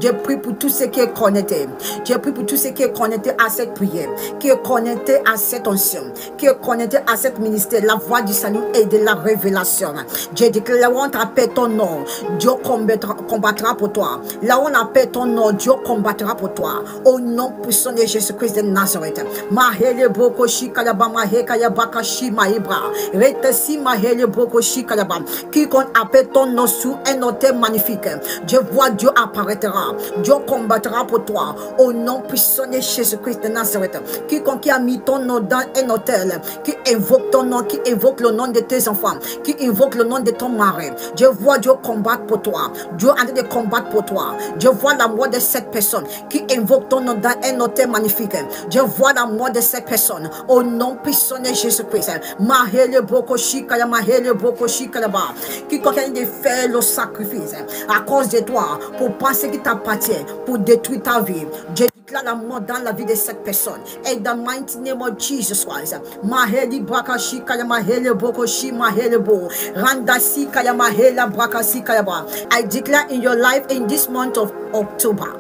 Je prie pour tout ce qui est connecté. Je prie pour tout ce qui est connecté à cette prière, qui est connecté à cette onction, qui est connecté à cette ministère, la voix du salut et de la révélation. Je déclare, là où on appelle ton nom, Dieu combattra pour toi. Là où on appelle ton nom, Dieu combattra pour toi. Au nom puissant de Jésus-Christ de Nazareth. Mahele boko shikalaba mahekaya bakashi maibra. Retesi mahele boko shikalaba. Quiconque appelle ton nom sous un hôtel magnifique, je vois Dieu apparaîtra. Dieu combattra pour toi. Au nom puissant de Jésus-Christ de Nazareth. Quiconque a mis ton nom dans un hôtel, qui invoque ton nom, qui invoque le nom de tes enfants, qui invoque le nom de ton mari, je vois Dieu combattre pour toi. Dieu en train de combattre pour toi. Je vois la mort de cette personne qui invoque ton nom dans un hôtel magnifique. Je vois la mort de cette personne. Au nom puissant de Jésus-Christ. Mahele boko shikaya, mahele boko shikalaba. Quiconque a de faire le sacrifice à cause de toi pour penser qu'il t'appartient, pour détruire ta vie. Je déclare la mort dans la vie de cette personne. Et dans le mighty name of Jesus Christ. Maheli brakashi kaya mahele bokoshi mahele bo. Randasi kaya mahela brakasi kaya ba. I declare in your life in this month of October.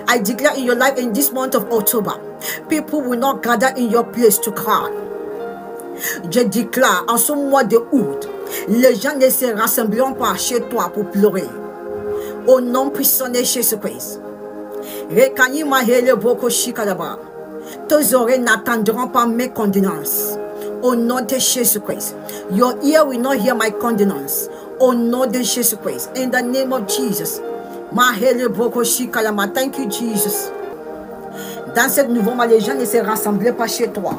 I declare in your life in this month of October. People will not gather in your place to cry. Je déclare en ce mois de août, les gens ne se rassembleront pas chez toi pour pleurer. Au nom puissant de Jésus-Christ. Tes oreilles n'attendront pas mes condoléances. Au nom de Jésus-Christ. Your ear will not hear my condolence. Au nom de Jésus-Christ. In the name of Jesus. Thank you, Jesus. Dans cette nouveau mois, les gens ne se rassembleront pas chez toi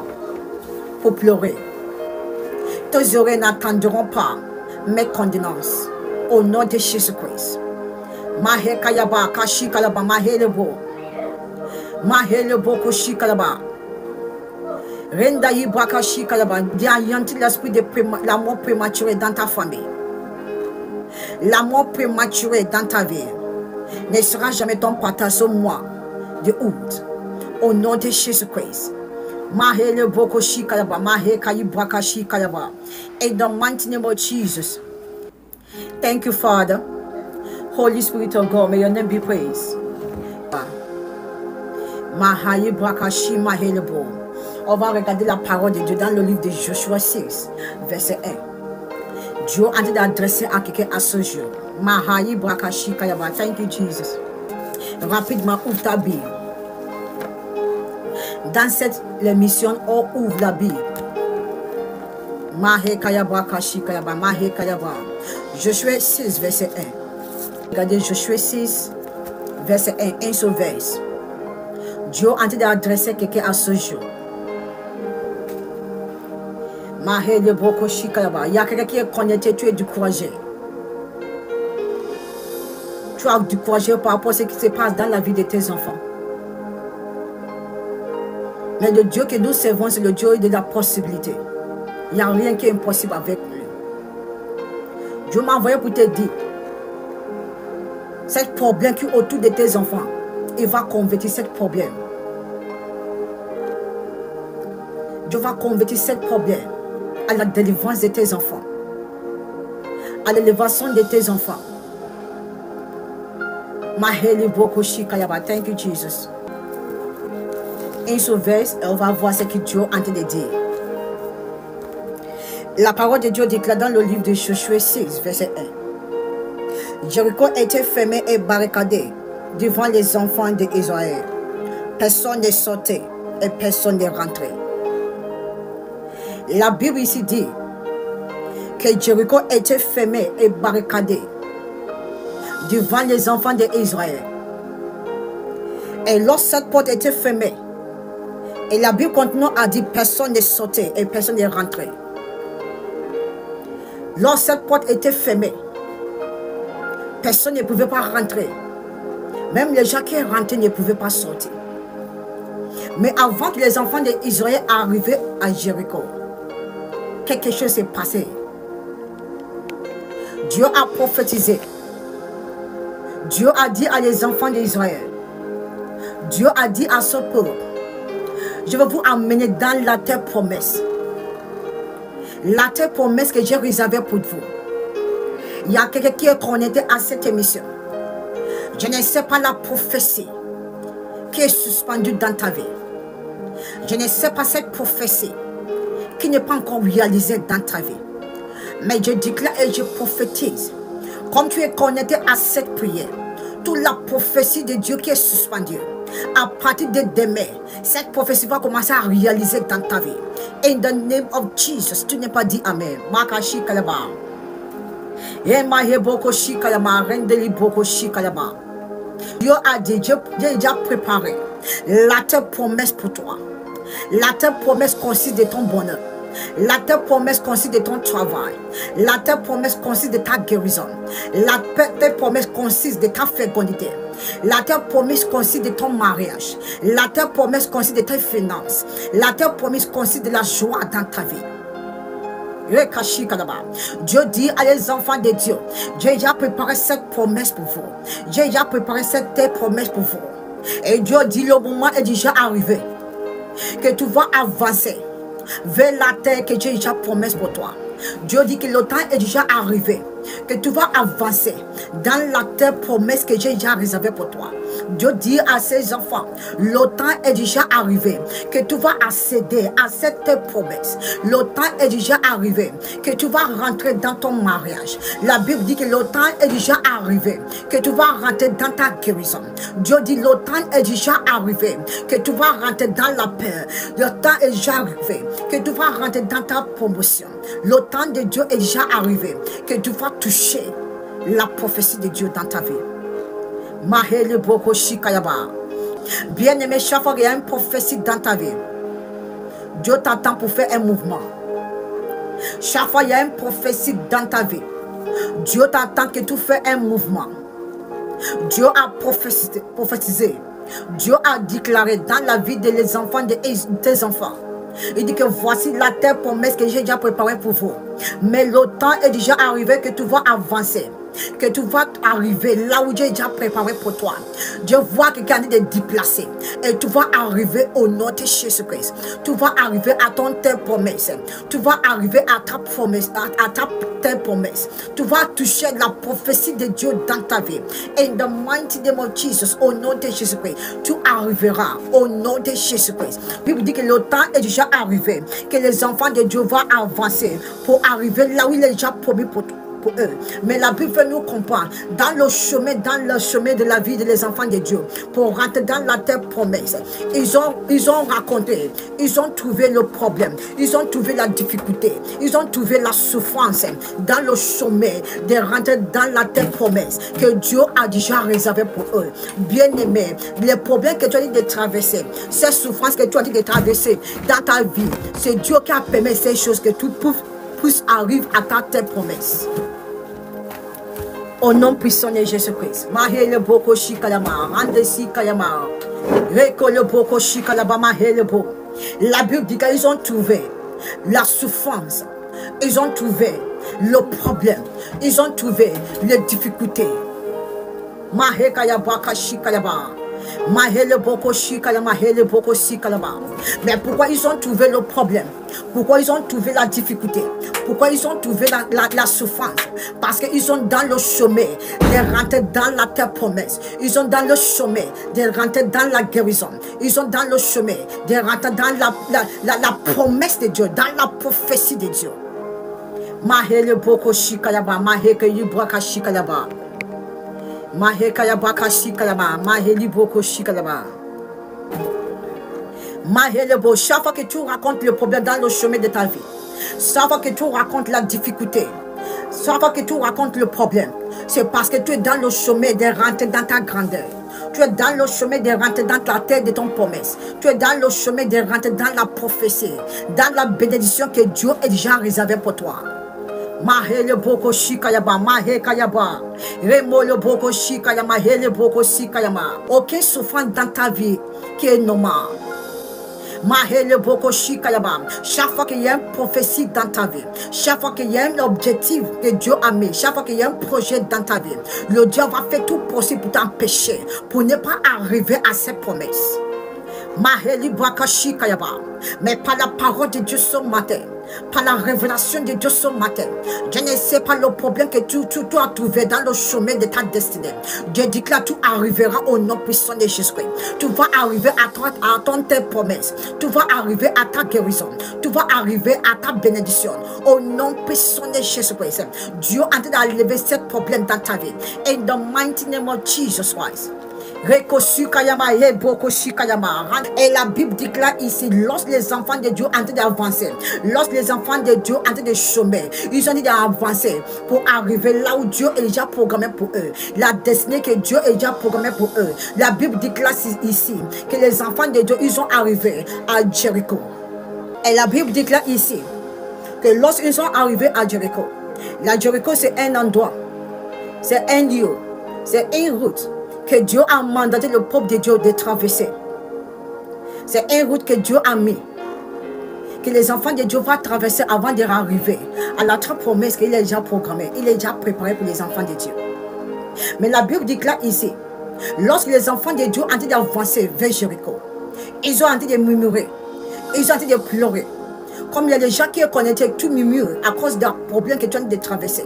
pour pleurer. Tes oreilles n'attendront pas mes condoléances. Au nom de Jésus-Christ. Mahekayaba kashikalaba mahelebo. Mahelebo koshikalaba. Renda yibaka shikalaba. Diayanti l'esprit de la mort prématurée dans ta famille. La mort prématurée dans ta vie ne sera jamais ton partage au mois de août. Au nom de Jésus-Christ. Mahele boko shikalaba, mahe kayibaka shikalaba. In the mighty name of Jesus. Thank you, Father. Holy Spirit of God, may your name be praised. Mahaye brakashi mahele bo. On va regarder la parole de Dieu dans le livre de Joshua 6, verset 1. Dieu a dit d'adresser à quelqu'un à ce jour. Mahaye brakashi kayaba. Thank you, Jesus. Rapidement, ouvre ta Bible. Dans cette émission, on ouvre la Bible. Mahe kayaba kashi kayaba. Mahe kayaba. Joshua 6, verset 1. Regardez Joshua 6, verset 1. Un seul verset. Dieu a dit d'adresser quelqu'un à ce jour. Mahe le boko shi kayaba. Il y a quelqu'un qui est connecté, tu es découragé. Tu es découragé par rapport à ce qui se passe dans la vie de tes enfants. Mais le Dieu que nous servons, c'est le Dieu de la possibilité. Il n'y a rien qui est impossible avec lui. Dieu m'a envoyé pour te dire, ce problème qui est autour de tes enfants, il va convertir ce problème. Dieu va convertir ce problème à la délivrance de tes enfants, à l'élévation de tes enfants. Thank you, Jesus. Un seul verse, et on va voir ce que Dieu est en train de dire. La parole de Dieu déclare dans le livre de Josué 6, verset 1. Jéricho était fermé et barricadé devant les enfants d'Israël. Personne ne sortait et personne ne rentrait. La Bible ici dit que Jéricho était fermé et barricadé devant les enfants d'Israël. Et lorsque cette porte était fermée, et la Bible continue à dire personne ne sortait et personne ne rentrait. Lorsque cette porte était fermée, personne ne pouvait pas rentrer. Même les gens qui rentraient ne pouvaient pas sortir. Mais avant que les enfants d'Israël arrivaient à Jéricho, quelque chose s'est passé. Dieu a prophétisé. Dieu a dit à les enfants d'Israël, Dieu a dit à ce peuple, je vais vous amener dans la terre promesse. La terre promesse que j'ai réservée pour vous. Il y a quelqu'un qui est connecté à cette émission. Je ne sais pas la prophétie qui est suspendue dans ta vie. Je ne sais pas cette prophétie qui n'est pas encore réalisée dans ta vie. Mais je déclare et je prophétise. Comme tu es connecté à cette prière, toute la prophétie de Dieu qui est suspendue, à partir de demain, cette prophétie va commencer à réaliser dans ta vie. In the name of Jesus, tu n'es pas dit Amen. Makashi kalaba. Dieu a dit, Dieu a déjà préparé la terre promesse pour toi. La terre promesse consiste de ton bonheur. La terre promesse consiste de ton travail. La terre promesse consiste de ta guérison. La terre promesse consiste de ta fécondité. La terre promesse consiste de ton mariage. La terre promesse consiste de tes finances. La terre promesse consiste de la joie dans ta vie. Dieu dit à les enfants de Dieu, j'ai déjà préparé cette promesse pour vous. J'ai déjà préparé cette promesse pour vous. Et Dieu dit le moment est déjà arrivé que tu vas avancer vers la terre que j'ai déjà promesse pour toi. Dieu dit que le temps est déjà arrivé, que tu vas avancer dans la terre promesse que j'ai déjà réservée pour toi. Dieu dit à ses enfants, le temps est déjà arrivé, que tu vas accéder à cette terre promesse. Le temps est déjà arrivé, que tu vas rentrer dans ton mariage. La Bible dit que le temps est déjà arrivé, que tu vas rentrer dans ta guérison. Dieu dit le temps est déjà arrivé, que tu vas rentrer dans la paix. Le temps est déjà arrivé, que tu vas rentrer dans ta promotion. Le temps de Dieu est déjà arrivé, que tu vas toucher la prophétie de Dieu dans ta vie. Bien-aimé, chaque fois qu'il y a une prophétie dans ta vie, Dieu t'attend pour faire un mouvement. Chaque fois qu'il y a une prophétie dans ta vie, Dieu t'attend que tu fasses un mouvement. Dieu a prophétisé. Dieu a déclaré dans la vie des enfants de tes enfants. Il dit que voici la terre promesse que j'ai déjà préparée pour vous. Mais le temps est déjà arrivé que tu vas avancer. Que tu vas arriver là où j'ai déjà préparé pour toi. Je vois quelqu'un de déplacer. Et tu vas arriver au nom de Jésus-Christ. Tu vas arriver à ton terre promesse. Tu vas arriver à ta promesse, à ta terre promesse. Tu vas toucher la prophétie de Dieu dans ta vie. In the mighty name of Jesus, au nom de Jésus-Christ, tu arriveras au nom de Jésus-Christ. La Bible dit que le temps est déjà arrivé, que les enfants de Dieu vont avancer pour arriver là où il est déjà promis pour toi. Eux. Mais la Bible fait nous comprendre dans le chemin de la vie des enfants de Dieu pour rentrer dans la terre promesse. Ils ont raconté, ils ont trouvé le problème, ils ont trouvé la difficulté, ils ont trouvé la souffrance dans le chemin de rentrer dans la terre promesse que Dieu a déjà réservé pour eux. Bien-aimés, les problèmes que tu as dit de traverser, ces souffrances que tu as dit de traverser dans ta vie, c'est Dieu qui a permis ces choses que tu puisses arriver à ta terre promesse. Au nom puissant de Jésus-Christ. Mahele boko shikalama, andesi kalama. Rekole boko shikalaba mahele bo. La Bible dit qu'ils ont trouvé la souffrance. Ils ont trouvé le problème. Ils ont trouvé les difficultés. Mahekayaba kashikalaba. Mahele boko shikala, mahele boko shikalaba. Mais pourquoi ils ont trouvé le problème? Pourquoi ils ont trouvé la difficulté? Pourquoi ils ont trouvé la souffrance? Parce qu'ils sont dans le chemin de rentrer dans la terre promesse. Ils sont dans le chemin de rentrer dans la guérison. Ils sont dans le chemin de rentrer dans la promesse de Dieu, dans la prophétie de Dieu. Mahele boko shikalaba, maheke yubraka shikalaba. Mahekaya baka shikalaba, maheli boko shikalaba. Mahelebo, chaque fois que tu racontes le problème dans le chemin de ta vie, chaque fois que tu racontes la difficulté, chaque fois que tu racontes le problème, c'est parce que tu es dans le chemin de rentrer dans ta grandeur. Tu es dans le chemin de rentrer dans la terre de ton promesse. Tu es dans le chemin de rentrer dans la prophétie, dans la bénédiction que Dieu a déjà réservée pour toi. Mahele boko shikayaba, mahekayaba. Remolo boko shikayama, hele boko shikayama. Aucune souffrance dans ta vie qui est normale. Mahele boko shikayaba. Chaque fois qu'il y a une prophétie dans ta vie, chaque fois qu'il y a un objectif que Dieu a mis, chaque fois qu'il y a un projet dans ta vie, le Dieu va faire tout possible pour t'empêcher, pour ne pas arriver à ses promesses. Maheli baka shikayaba. Mais par la parole de Dieu ce matin, par la révélation de Dieu ce matin, je ne sais pas le problème que tu as trouvé dans le chemin de ta destinée. Dieu dit que là, tu arriveras au nom puissant de Jésus-Christ. Tu vas arriver à ton tes promesses. Tu vas arriver à ta guérison. Tu vas arriver à ta bénédiction. Au nom puissant de Jésus-Christ. Dieu est en train d'enlever ce problème dans ta vie. In the mighty name of Jesus Christ. Et la Bible déclare ici, lorsque les enfants de Dieu ont train d'avancer, lorsque les enfants de Dieu ont train de chômer, ils ont dit d'avancer pour arriver là où Dieu est déjà programmé pour eux, la destinée que Dieu est déjà programmée pour eux. La Bible déclare ici que les enfants de Dieu, ils sont arrivés à Jéricho. Et la Bible déclare ici que lorsqu'ils sont arrivés à Jéricho, la Jéricho c'est un endroit, c'est un lieu, c'est une route que Dieu a mandaté le peuple de Dieu de traverser. C'est une route que Dieu a mis, que les enfants de Dieu vont traverser avant d'arriver à la promesse qu'il est déjà programmée, il est déjà préparé pour les enfants de Dieu. Mais la Bible déclare ici, lorsque les enfants de Dieu ont envie d'avancer vers Jéricho, ils ont envie de murmurer, ils ont envie de pleurer. Comme il y a des gens qui connaissent, tu murmures à cause d'un problème que tu as envie de traverser.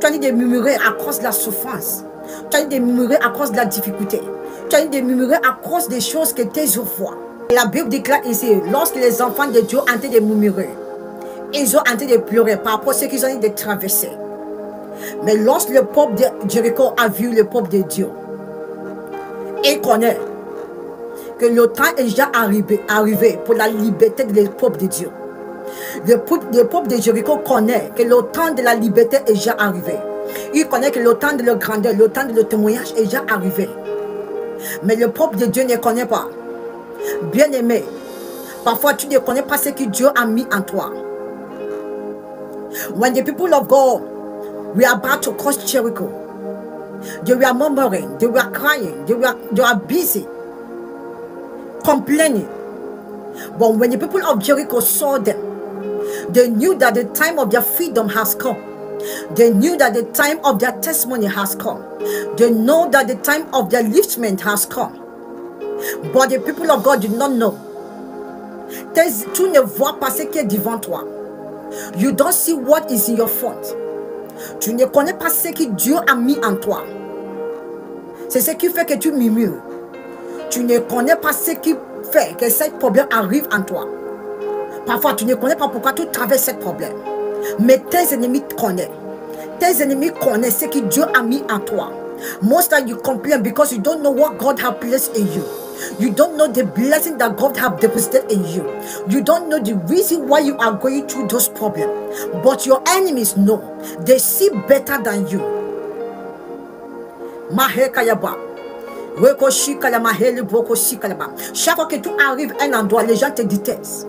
Tu as envie de murmurer à cause de la souffrance. Tu as envie de murmurer à cause de la difficulté. Tu as envie de murmurer à cause des choses que tes yeux voient. Et la Bible déclare ici, lorsque les enfants de Dieu ont envie de murmurer, ils ont envie de pleurer par rapport à ce qu'ils ont envie de traverser. Mais lorsque le peuple de Jéricho a vu le peuple de Dieu, il connaît que le temps est déjà arrivé pour la liberté du peuple de Dieu. Le peuple de Jéricho connaît que le temps de la liberté est déjà arrivé. Il connaît que le temps de leur grandeur, le temps de leur témoignage est déjà arrivé. Mais le peuple de Dieu ne connaît pas. Bien-aimé, parfois tu ne connais pas ce que Dieu a mis en toi. When the people of God were about to cross Jericho, they were murmuring, they were crying, they were busy, complaining. But when the people of Jericho saw them, they knew that the time of their freedom has come. They knew that the time of their testimony has come. They know that the time of their liftment has come. But the people of God did not know. Tu ne vois pas ce qui est devant toi. You don't see what is in your front. Tu ne connais pas ce que Dieu a mis en toi. C'est ce qui fait que tu murmures. Tu ne connais pas ce qui fait que ce problème arrive en toi. Parfois, tu ne connais pas pourquoi tu traverses ce problème. Mais tes ennemis te connaissent. Tes ennemis connaissent ce que Dieu a mis en toi. Most times you complain because you don't know what God has placed in you. You don't know the blessing that God has deposited in you. You don't know the reason why you are going through those problems. But your enemies know. They see better than you. Mahekayaba. Chaque fois que tu arrives à un endroit, les gens te détestent.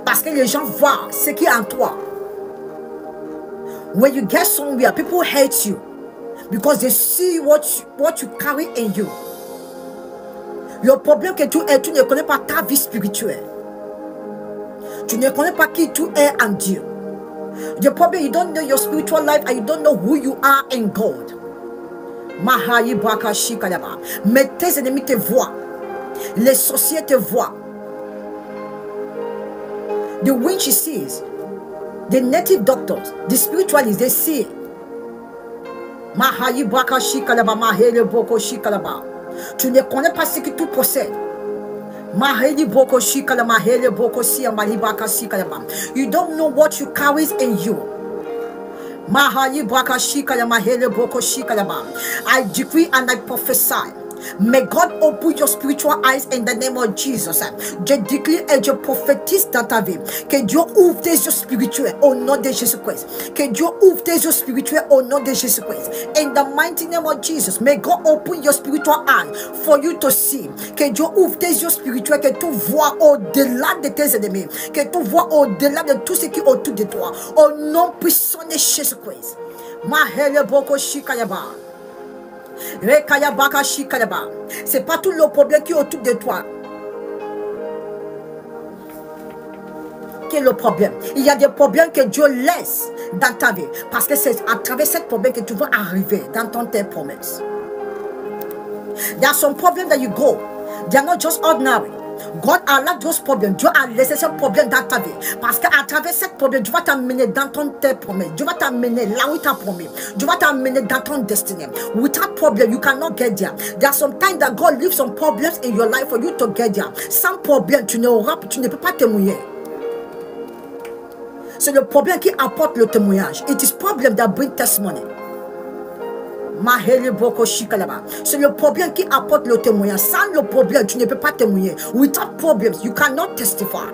Parce que les gens voient ce qui est en toi. When you get somewhere, people hate you. Because they see what you carry in you. Le problème que tu es, tu ne connais pas ta vie spirituelle. Tu ne connais pas qui tu es en Dieu. The problem, you don't know your spiritual life and you don't know who you are in God. Mahayi Braka Shikalaba. Mais tes ennemis te voient. Les sorciers te voient. The witch sees. The native doctors, the spiritualists, they see. Mahayi Braka Shikalaba, Mahele Boko Shikalaba. Tu ne connais pas ce que tu possèdes. Maheli Boko Shikalaba, Mahele Boko Siamali Braka Shikalaba. You don't know what you carry in you. Mahayi Braka Shikalaba, Mahele Boko Shikalaba. I decree and I prophesy. May God open your spiritual eyes in the name of Jesus. Je déclare et je prophétise dans ta vie que Dieu ouvre tes yeux spirituels au nom de Jésus-Christ. Que Dieu ouvre tes yeux spirituels au nom de Jésus-Christ. In the mighty name of Jesus, may God open your spiritual eyes for you to see. Que Dieu ouvre tes yeux spirituels, que tu vois au-delà de tes ennemis, que tu vois au-delà de tout ce qui est autour de toi. Au nom puissant de Jésus-Christ. Mahele Boko Shikayaba. C'est pas tout le problème qui est autour de toi qui est le problème. Il y a des problèmes que Dieu laisse dans ta vie parce que c'est à travers ces problèmes que tu vas arriver dans ton tes promesses. There are some problems that you go. They are not just ordinary. God allowed those problems. Dieu a laissé ce problème dans ta vie. Parce qu'à travers ce problème, Dieu va t'amener dans ton tes promesses. Dieu va t'amener là où il t'a promis. Dieu va t'amener dans ton destinée. Without problem, you cannot get there. There are some times that God leaves some problems in your life for you to get there. Sans problème, tu ne peux pas témoigner. C'est le problème qui apporte le témoignage. It is problem that brings testimony. C'est le problème qui apporte le témoignage. Sans le problème, tu ne peux pas témoigner. Without problems, you cannot testify.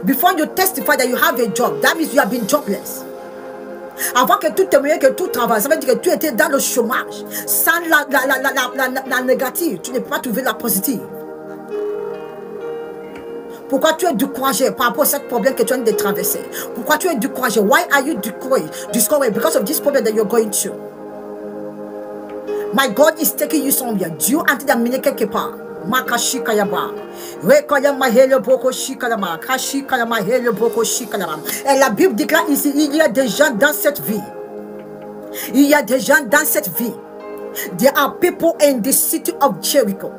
Before you testify that you have a job, that means you have been jobless. Avant que tu témoignes que tu travailles, ça veut dire que tu étais dans le chômage. Sans la négative, tu ne peux pas trouver la positive. Pourquoi tu es découragé par rapport à ce problème que tu viens de traverser? Pourquoi tu es découragé? Why are you discouraged? Because of this problem that you're going through. My God is taking you somewhere. Dieu a été d'amener quelque part. Et la Bible déclare ici, il y a des gens dans cette vie. Il y a des gens dans cette vie. There are people in the city of Jericho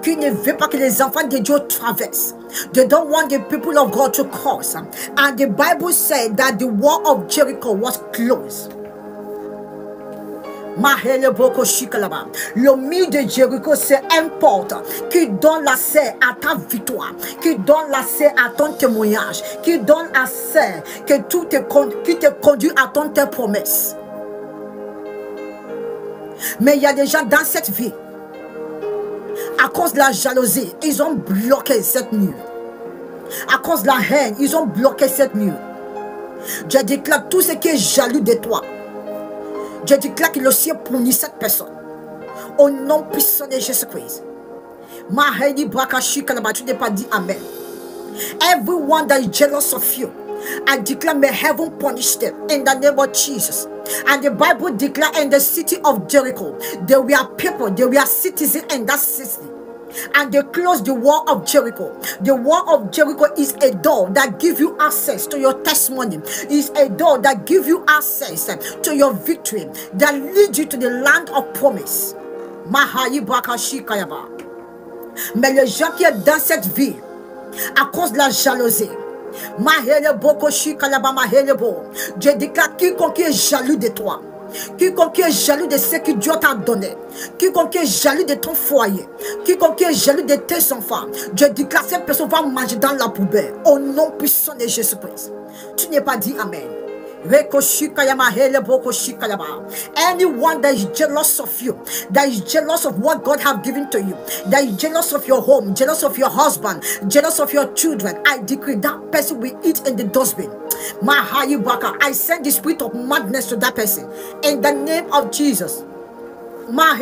qui ne veulent pas que les enfants de Dieu traversent. They don't want the people of God to cross. And the Bible said that the wall of Jericho was closed. Le mur de Jericho, c'est un porte qui donne l'accès à ta victoire, qui donne l'accès à ton témoignage, qui donne l'accès qui te conduit à ton tes promesses. Mais il y a des gens dans cette vie, à cause de la jalousie, ils ont bloqué cette mur. À cause de la haine, ils ont bloqué cette mur. Je déclare tout ce qui est jaloux de toi. Je déclare que le ciel punit cette personne. Au nom puissant de Jésus-Christ. Mahedi Brakashi Kalaba, tu n'es pas dit Amen. Everyone that is jealous of you, I declare may heaven punish them in the name of Jesus. And the Bible declares in the city of Jericho, there were people, there were citizens in that city. And they closed the wall of Jericho. The wall of Jericho is a door that gives you access to your testimony. It's a door that gives you access to your victory, that leads you to the land of promise. Mahayi Brakashi Kayaba. Mais les gens qui sont dans cette vie, à cause de la jalousie, je déclare quiconque est jaloux de toi, quiconque est jaloux de ce que Dieu t'a donné, quiconque est jaloux de ton foyer, quiconque est jaloux de tes enfants, je déclare cette personne va manger dans la poubelle au nom puissant de Jésus-Christ. Tu n'es pas dit Amen. Anyone that is jealous of you, that is jealous of what God have given to you, that is jealous of your home, jealous of your husband, jealous of your children, I decree that person will eat in the dustbin. I send the spirit of madness to that person in the name of Jesus. La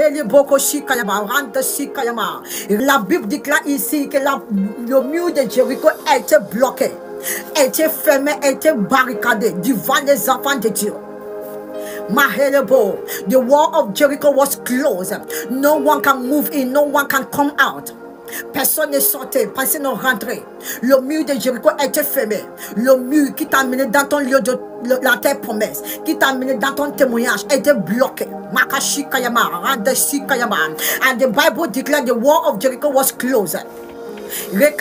Bible déclare ici que le mur de Jéricho a été bloqué, a été fermé, a été barricadé devant les enfants de Dieu. The wall of Jericho was closed. No one can move in, no one can come out. Personne n'est sorti, personne n'est rentré. Le mur de Jéricho était fermé. Le mur qui t'a amené dans ton lieu de la terre promesse, qui t'a amené dans ton témoignage, était bloqué. Makashi Kayama, Randeshi Kayama. And the Bible declared the wall of Jericho was closed. Et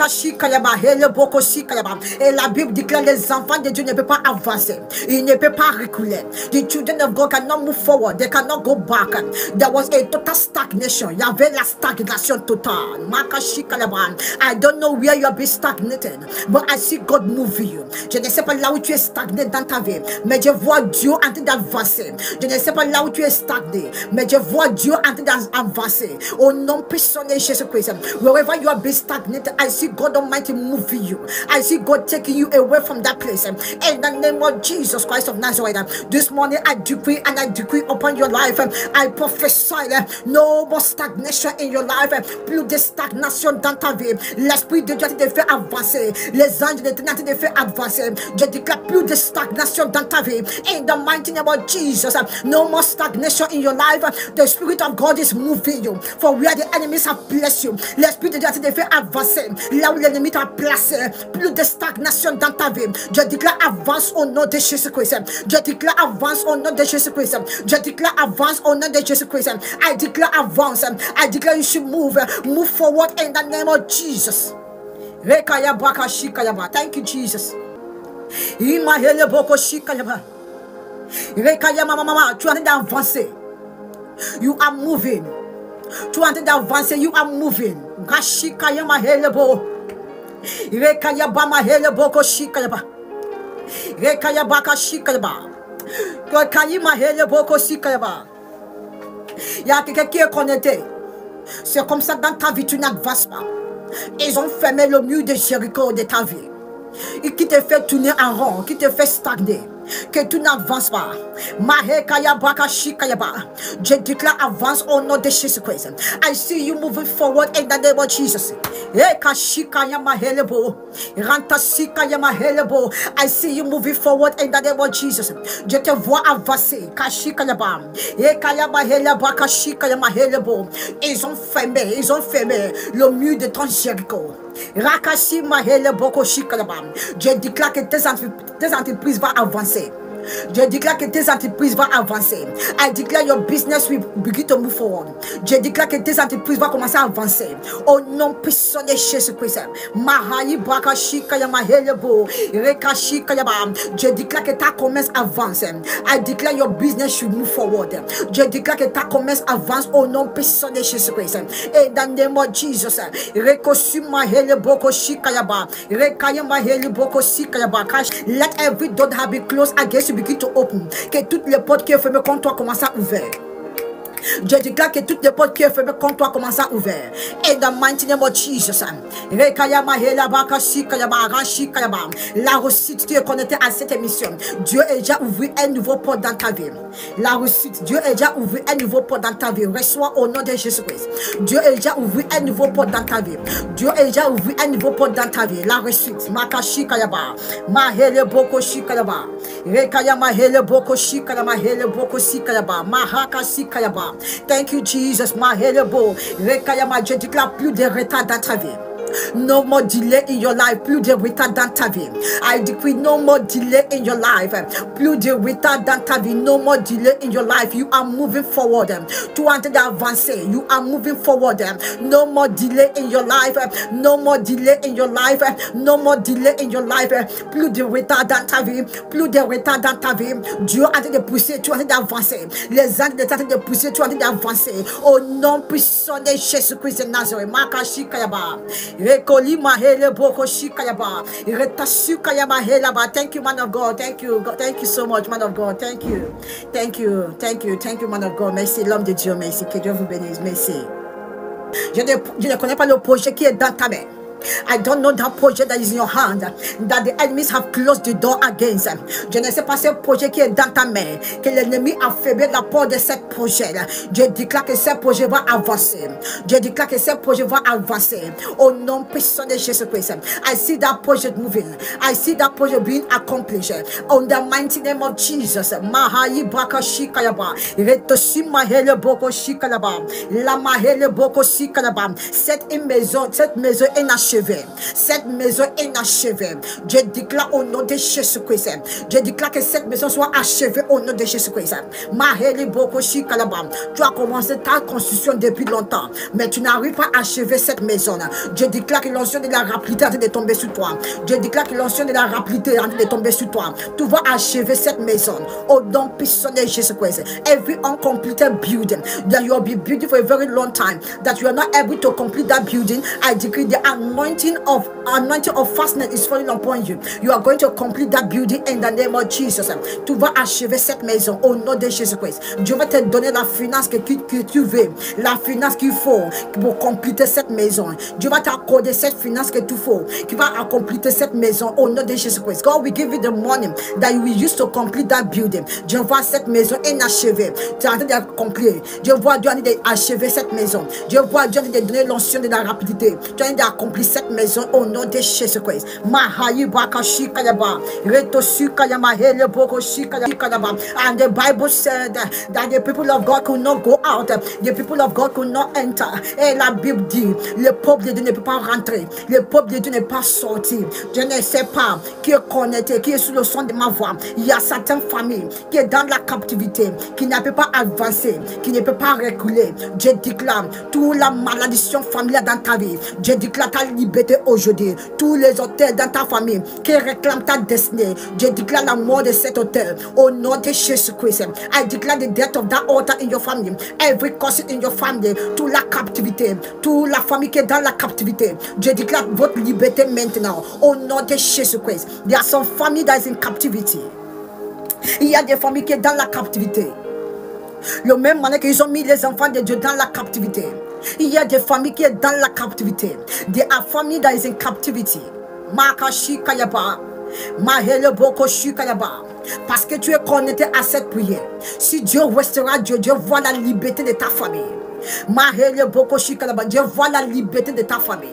la Bible déclare les enfants de Dieu ne peuvent pas avancer, ils ne peuvent pas reculer. The children of God cannot move forward, they cannot go back. There was a total stagnation. Il y avait la stagnation totale. I don't know where you have been stagnated, but I see God move you. Je ne sais pas là où tu es stagné dans ta vie, mais je vois Dieu en train d'avancer. Je ne sais pas là où tu es stagné, mais je vois Dieu en train d'avancer. Au nom puissant de Jésus-Christ, wherever you have been stagnated, I see God Almighty moving you. I see God taking you away from that place. In the name of Jesus Christ of Nazareth, this morning I decree and I decree upon your life. I prophesy no more stagnation in your life. Plus de stagnation dans ta vie. L'Esprit de Dieu te fait avancer. Les anges de Dieu te fait avancer. Je déclare plus de stagnation dans ta vie. In the mighty name of Jesus, no more stagnation in your life. The Spirit of God is moving you. For where the enemies have placed you, l'Esprit de Dieu te fait avancer. Là où l'ennemi t'a placé, plus de stagnation dans ta vie. Je déclare avance au nom de Jésus-Christ. Je déclare avance au nom de Jésus-Christ. Je déclare avance au nom de Jésus-Christ. I declare avance. I declare you should move forward in the name of Jesus. Thank you, Jesus. Tu es en train d'avancer. You are moving. Tu es en train d'avancer. You are moving. Gashikayama helebo. Rekayabama helebo koshikayaba. Rekayabaka shikayaba. Kayima helebo koshikayaba. Il y a quelqu'un qui est connecté. C'est comme ça dans ta vie, tu n'avances pas. Ils ont fermé le mur de Jéricho de ta vie. Et qui te fait tourner en rond, qui te fait stagner, que tu n'avances pas. Je déclare avance au nom de Jésus-Christ. I see you moving forward in the name of Jesus. I see you moving forward in the name of Jesus. Je te vois avancer. Ils ont fermé le mur de ton Jéricho. Je déclare que tes entreprises vont avancer. Je déclare que tes entreprises vont avancer. I declare your business will begin to move forward. Je déclare que tes entreprises vont commencer à avancer. Au nom puissant de Jésus-Christ. Je déclare que ta commerce avance. I declare your business should move forward. Je déclare que ta commerce avance au nom puissant de Jésus-Christ. Et dans le nom de Jesus. Let every door have been closed against you begin to open. Que toutes les portes qui sont fermées contre toi commencent à ouvrir. Je déclare que toutes les portes qui sont fermées contre toi commencent à ouvrir. In the mighty name of Jesus. La réussite, tu es connecté à cette émission. Dieu a déjà ouvert un nouveau port dans ta vie. La réussite, Dieu a déjà ouvert un nouveau port dans ta vie. Reçois au nom de Jésus-Christ. Dieu a déjà ouvert un nouveau port dans ta vie. Dieu a déjà ouvert un nouveau port dans ta vie. La réussite. Makashi Kayaba. Mahele Boko Shikayaba. Rekayama Hele Boko Shikayama Hele Boko Shikayaba. Mahaka Shikayaba. Thank you, Jesus. Mahelebo. Rekayama. Je déclare plus de retard dans ta vie. No more delay in your life. Plus de retard dans ta vie. I decree no more delay in your life. Plus de retard dans ta vie. No more delay in your life. You are moving forward. Tu es en train d'avancer. You are moving forward. No more delay in your life. No more delay in your life. No more delay in your life. Plus de retard dans ta vie. Plus de retard dans ta vie. Dieu est en train de pousser. Tu es en train d'avancer. Les anges sont en train de pousser. Tu es en train d'avancer. Au nom puissant de Jésus-Christ de Nazareth. Makashi Kayaba. Thank you, man of God. Thank you. Thank you so much, man of God. Thank you. Thank you. Thank you. Thank you, man of God. Merci, l'homme de Dieu. Merci. Que Dieu vous bénisse. Merci. Je ne connais pas le projet qui est dans ta main. I don't know that project that is in your hand, that the enemies have closed the door against. Je ne sais pas ce projet qui est dans ta main, que l'ennemi a faiblé la porte de ce projet. Je déclare que ce projet va avancer. Je déclare que ce projet va avancer. Au nom puissant de Jésus-Christ. I see that project moving. I see that project being accomplished. On the mighty name of Jesus. Mahayi Baka Shikayaba. Retosi Mahele Boko Shikalaba. La Mahele Boko Shikalaba. Cette maison est inachevée. Cette maison est inachevée. Je déclare au nom de Jésus-Christ. Je déclare que cette maison soit achevée au nom de Jésus-Christ. Mahele Boko Shikalaba. Tu as commencé ta construction depuis longtemps, mais tu n'arrives pas à achever cette maison. Je déclare que l'onction de la rapidité est en train de tomber sur toi. Je déclare que l'onction de la rapidité est en train de tomber sur toi. Tu vas achever cette maison au nom puissant de Jésus-Christ. Every uncompleted building that you will be building for a very long time, that you are not able to complete that building, I decree the anointing of fastness is falling upon you. You are going to complete that building in the name of Jesus. Tu vas achever cette maison au nom de Jésus-Christ. Dieu va te donner la finance que tu veux, la finance qu'il faut pour compléter cette maison. Dieu va t'accorder cette finance que tu faut, qui va compléter cette maison au nom de Jésus-Christ. God will give you the money that you will use to complete that building. Dieu voit cette maison inachevée. Tu es en train d'accomplir. Dieu voit Dieu en train d'achever cette maison. Dieu voit Dieu en train de donner l'onction de la rapidité. Tu es en train d'accomplir cette maison au nom de Jésus-Christ. Mahayi Baka Shikalaba. Retosu Kayama Hele Boko Shikalaba. And the Bible said that the people of God could not go out. The people of God could not enter. Et la Bible dit, le peuple de Dieu ne peut pas rentrer. Le peuple de Dieu n'est pas sorti. Je ne sais pas qui est connecté, qui est sous le son de ma voix. Il y a certaines familles qui est dans la captivité, qui ne peut pas avancer, qui ne peut pas reculer. Je déclare toute la malédiction familiale dans ta vie. Je déclare ta liberté aujourd'hui. Tous les hôtels dans ta famille qui réclament ta destinée. Je déclare la mort de cet hôtel au nom de Jésus-Christ. I declare the death of that altar in your family. Every cause in your family, toute la captivité, toute la famille qui est dans la captivité. Je déclare votre liberté maintenant au nom de Jésus-Christ. There are some family that is in captivity. Il y a des familles qui sont dans la captivité. Le même manière qu'ils ont mis les enfants de Dieu dans la captivité. Il y a des familles qui sont dans la captivité. There are family that is in captivity. Makashi Kayaba. Mahele Boko Shikayaba. Parce que tu es connecté à cette prière. Si Dieu restera Dieu, Dieu voit la liberté de ta famille. Mahele Boko Shikayaba. Dieu voit la liberté de ta famille.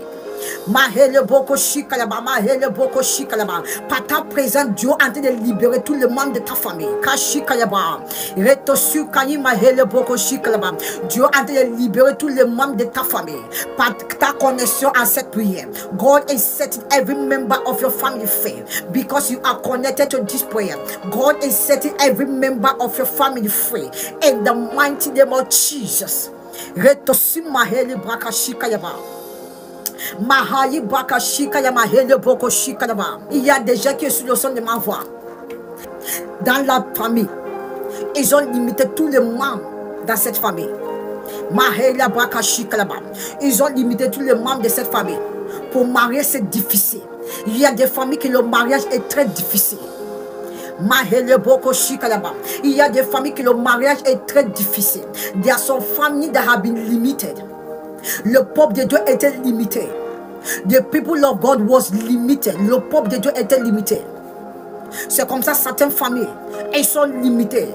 Mahele Boko Shikalaba, Mahele Boko Shikalaba. Par ta présence, Dieu est en train de libérer tous les membres de ta famille. Kashikalaba. Retosu Kani Mahele Boko Shikalaba. Dieu est en train de libérer tous les membres de ta famille. Par ta connexion à cette prière. God is setting every member of your family free. Because you are connected to this prayer. God is setting every member of your family free. In the mighty name of Jesus. Retosu Mahele Braka Shikayaba. Mahayi Baka Shikayama Hele Boko Shikayama. Il y a des gens qui sont sur le son de ma voix. Dans la famille, ils ont limité tous les membres dans cette famille. Mahela Baka Shikayama. Ils ont limité tous les membres de cette famille. Pour marier, c'est difficile. Il y a des familles que le mariage est très difficile. Mahele Boko Shikayama. Il y a des familles que le mariage est très difficile. There are some families that have been limited. Le peuple de Dieu était limité. The people of God was limited. Le peuple de Dieu était limité. C'est comme ça certaines familles, elles sont limitées.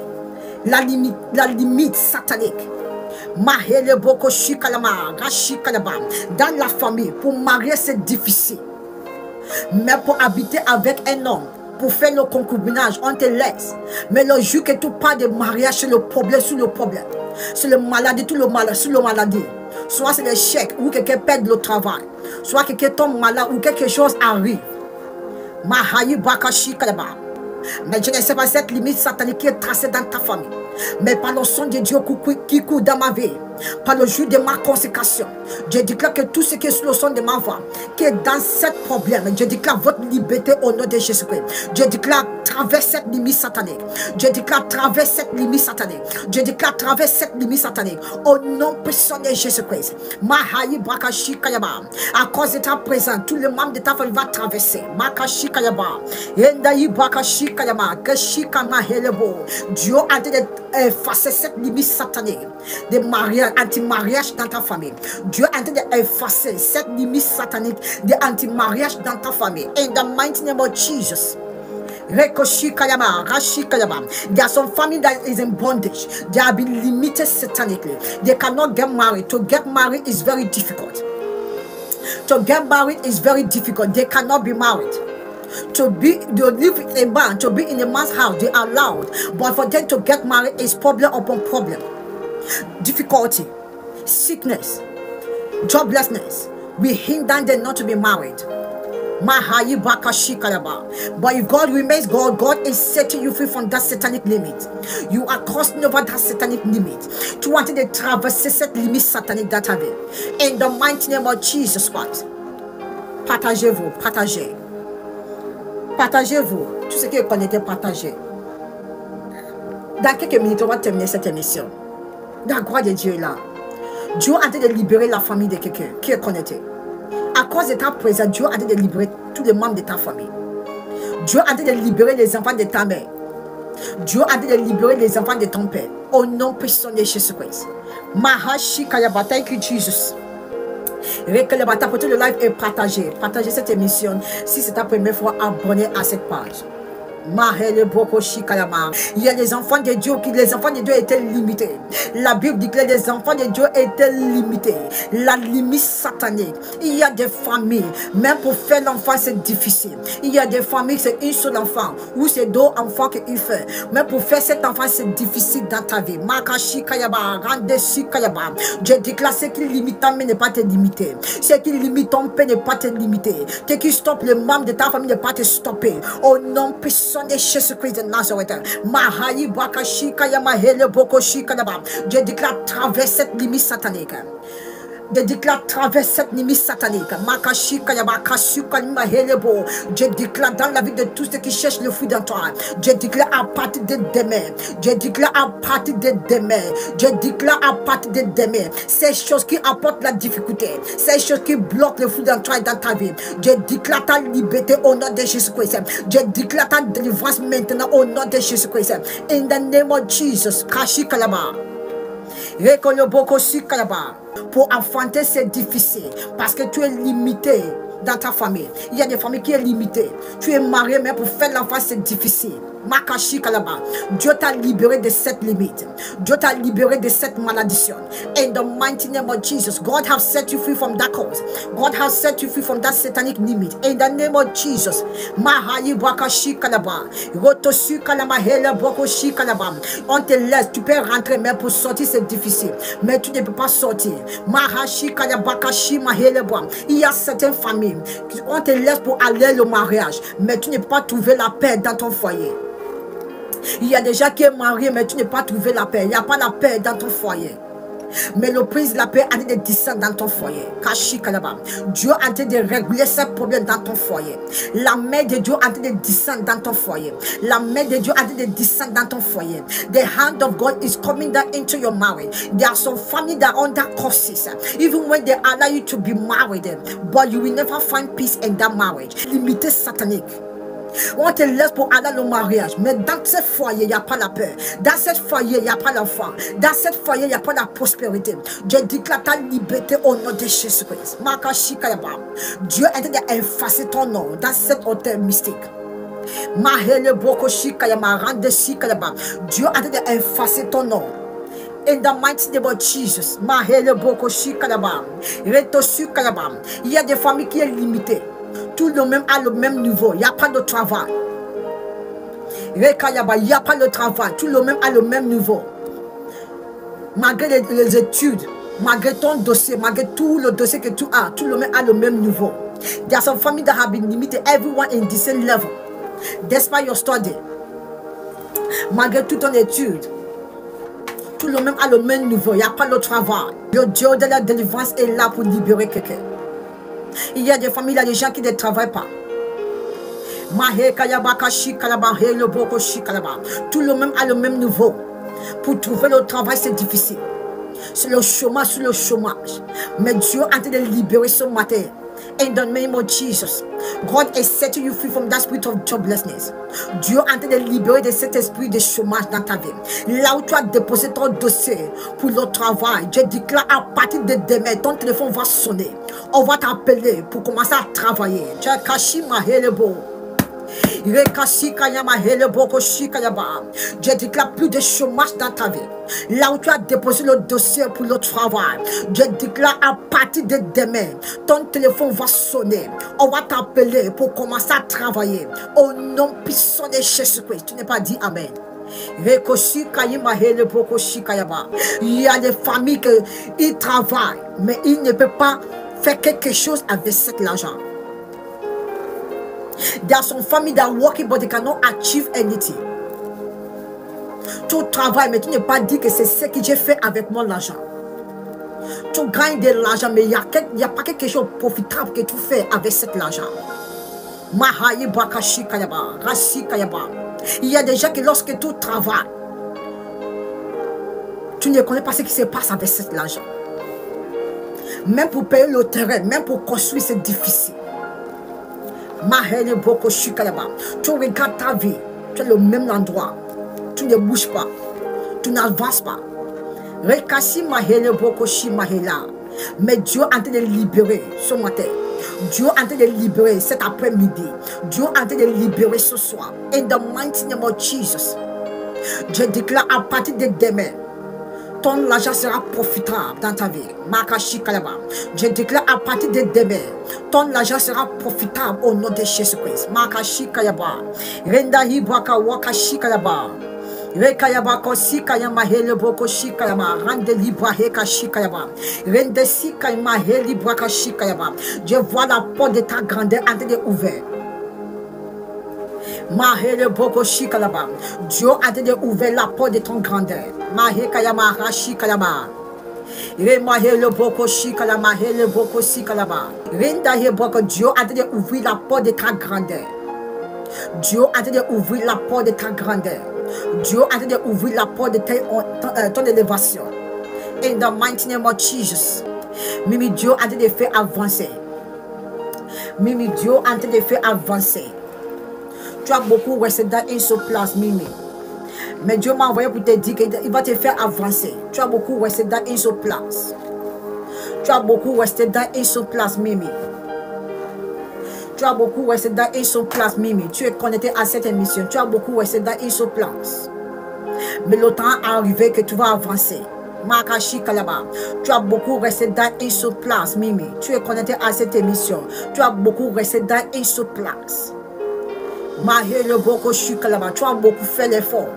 La limite satanique. Mahele Boko Shikalama, Rashikalaba. Dans la famille, pour marier c'est difficile. Mais pour habiter avec un homme, pour faire le concubinage, on te laisse. Mais le jour que tu parles de mariage, c'est le problème sur le problème. C'est le maladie, tout le malade, sur le maladie. Soit c'est l'échec, ou quelqu'un perd le travail. Soit quelqu'un tombe malade, ou quelque chose arrive. Mahayi Bakashi Kalaba. Mais je ne sais pas cette limite satanique qui est tracée dans ta famille. Mais par le son de Dieu qui court dans ma vie, par le jour de ma consécration, je déclare que tout ce qui est sur le son de ma voix, qui est dans ce problème, je déclare votre liberté au nom de Jésus-Christ. Je déclare traverse cette limite satanique. Je déclare traverse cette limite satanique. Je déclare traverse cette limite satanique au nom puissant de Jésus-Christ. Mahayi Bakashi Kayaba. À cause de ta présence, tous les membres de ta famille vont traverser. Makashi Kayaba. Endayi Bakashi Kayama. Kashika Mahelebo. Dieu a dit d'effacer cette limite satanique de mariage anti-mariage dans ta famille. Dieu est en train d'effacer cette limite satanique de anti-mariage dans ta famille. In the mighty name of Jesus. There are some family that is in bondage. They have been limited satanically. They cannot get married. To get married is very difficult. To get married is very difficult. They cannot be married. To live with a man, to be in a man's house, they are allowed. But for them to get married is problem upon problem. Difficulty, sickness, joblessness will hinder them not to be married. But if God remains God, God is setting you free from that satanic limit. You are crossing over that satanic limit. Tu wanted to traverser cette limite satanique dans ta vie. In the mighty name of Jesus Christ. Partagez-vous, partagez. Partagez-vous. Tout ce que vous connaissez, partagez. Dans quelques minutes, on va terminer cette émission. La gloire de Dieu est là. Dieu a train de libérer la famille de quelqu'un qui est connecté. À cause de ta présence, Dieu a train de libérer tous les membres de ta famille. Dieu a train de libérer les enfants de ta mère. Dieu a train de libérer les enfants de ton père. Au nom puissant de Jésus-Christ. Mahashi Kayaba, thank you Jesus. Réclamez le live et partagez. Partagez cette émission. Si c'est ta première fois, abonnez à cette page. Il y a les enfants de Dieu étaient limités. La Bible dit que les enfants de Dieu étaient limités. La limite satanique. Il y a des familles, même pour faire l'enfant c'est difficile. Il y a des familles c'est une seule enfant ou c'est deux enfants qu'il fait. Mais pour faire cet enfant c'est difficile dans ta vie. Je déclare ce qui limite ta mère n'est pas te limiter. Ce qui limite ton père n'est pas te limiter. Ce qui stoppe le membre de ta famille n'est pas te stopper. Au nom puissant de Jésus-Christ de Nazareth. Je déclare traverse cette limite satanique. Je déclare traverse cette limite satanique. Je déclare dans la vie de tous ceux qui cherchent le fruit dans toi. Je déclare à partir de demain. Je déclare à partir de demain. Je déclare à partir de demain. Ces choses qui apportent la difficulté. Ces choses qui bloquent le fruit dans toi et dans ta vie. Je déclare ta liberté au nom de Jésus-Christ. Je déclare ta délivrance maintenant au nom de Jésus-Christ. In the name of Jesus. Kashi Kalaba. Pour enfanter c'est difficile parce que tu es limité dans ta famille. Il y a des familles qui sont limitées. Tu es marié mais pour faire l'enfant c'est difficile. Makashi Kalaba. Dieu t'a libéré de cette limite. Dieu t'a libéré de cette malédiction. In the mighty name of Jesus, God has set you free from that cause. God has set you free from that satanic limit. In the name of Jesus. Mahayi Bakashi Kalaba. Rotosu Kalama Hele Bokoshi Kalaba. On te laisse, tu peux rentrer, mais pour sortir c'est difficile. Mais tu ne peux pas sortir. Mahashi Kalabakashi Maheleba. Il y a certaines familles, on te laisse pour aller au mariage, mais tu ne peux pas trouver la paix dans ton foyer. Il y a des gens qui sont mariés, mais tu n'as pas trouvé la paix. Il n'y a pas la paix dans ton foyer. Mais le prince de la paix a train de descendre dans ton foyer. Kashi Kalaba. Dieu a train de régler ces problèmes dans ton foyer. La main de Dieu a train de descendre dans ton foyer. La main de Dieu a train de descendre dans ton foyer. The hand of God is coming down into your marriage. There are some families that are under curses. Even when they allow you to be married, but you will never find peace in that marriage. Limité satanique. On te laisse pour aller au mariage, mais dans ce foyer, il n'y a pas la paix. Dans ce foyer, il n'y a pas l'enfant. Dans ce foyer, il n'y a pas la prospérité. Je déclare ta liberté au nom de Jésus-Christ. Dieu est en train d'effacer ton nom dans cet hôtel mystique. Dieu est en train d'effacer ton nom. In the mighty name of Jesus. Il y a des familles qui sont limitées. Tout le même à le même niveau. Il n'y a pas de travail. Il n'y a pas de travail. Tout le même à le même niveau. Malgré les études, malgré ton dossier, malgré tout le dossier que tu as, tout le monde à le même niveau. There are some families that have been limited. Everyone in the same level. Despite your study. Malgré toute ton étude. Tout le monde à le même niveau. Il n'y a pas de travail. Le Dieu de la délivrance est là pour libérer quelqu'un. Il y a des familles, il y a des gens qui ne travaillent pas. Tout le monde à le même niveau. Pour trouver le travail, c'est difficile. C'est le chômage sur le chômage. Mais Dieu est en train de libérer ce matin. In the name of Jesus, God is setting you free from that spirit of joblessness. Dieu est en train de libérer de cet esprit de chômage dans ta vie. Là où tu as déposé ton dossier pour le travail, je déclare à partir de demain, ton téléphone va sonner. On va t'appeler pour commencer à travailler. Je déclare plus de chômage dans ta vie. Là où tu as déposé le dossier pour le travail, je déclare à partir de demain, ton téléphone va sonner. On va t'appeler pour commencer à travailler. Au nom puissant de Jésus-Christ. Tu n'es pas dit Amen. Il y a des familles qui travaillent, mais ils ne peuvent pas faire quelque chose avec cet argent. There are some families that are working but they cannot achieve anything. Tu travailles mais tu n'es pas dit que c'est ce que j'ai fait avec mon argent. Tu gagnes de l'argent mais il n'y a pas quelque chose de profitable que tu fais avec cet argent. Il y a des gens que lorsque tu travailles, tu ne connais pas ce qui se passe avec cet argent. Même pour payer le terrain, même pour construire, c'est difficile. Tu regardes ta vie, tu es le même endroit, tu ne bouges pas, tu n'avances pas. Mais Dieu est en train de libérer ce matin. Dieu est en train de libérer cet après-midi. Dieu est en train de libérer ce soir. In the mighty name of Jesus, je déclare à partir de demain, ton argent sera profitable dans ta vie. Je déclare à partir de demain, ton argent sera profitable au nom de Jésus-Christ. Je vois la porte de ta grandeur en train d'ouvrir. Dieu a été ouvert la porte de ton grandeur. Dieu a été ouvert la porte de ta grandeur. Dieu a été ouvert la porte de ta grandeur. Dieu a été ouvert la porte de ton élévation. In the mighty name of Jesus. Mimi, Dieu a été fait avancer. Mimi, Dieu a été fait avancer. Tu as beaucoup resté dans une seule place, Mimi. Mais Dieu m'a envoyé pour te dire qu'il va te faire avancer. Tu as beaucoup resté dans une seule place. Tu as beaucoup resté dans une seule place, Mimi. Tu as beaucoup resté dans une seule place, Mimi. Tu es connecté à cette émission. Tu as beaucoup resté dans une seule place. Mais le temps est arrivé que tu vas avancer. Tu as beaucoup resté dans une seule place, Mimi. Tu es connecté à cette émission. Tu as beaucoup resté dans une seule place. Tu as beaucoup fait l'effort,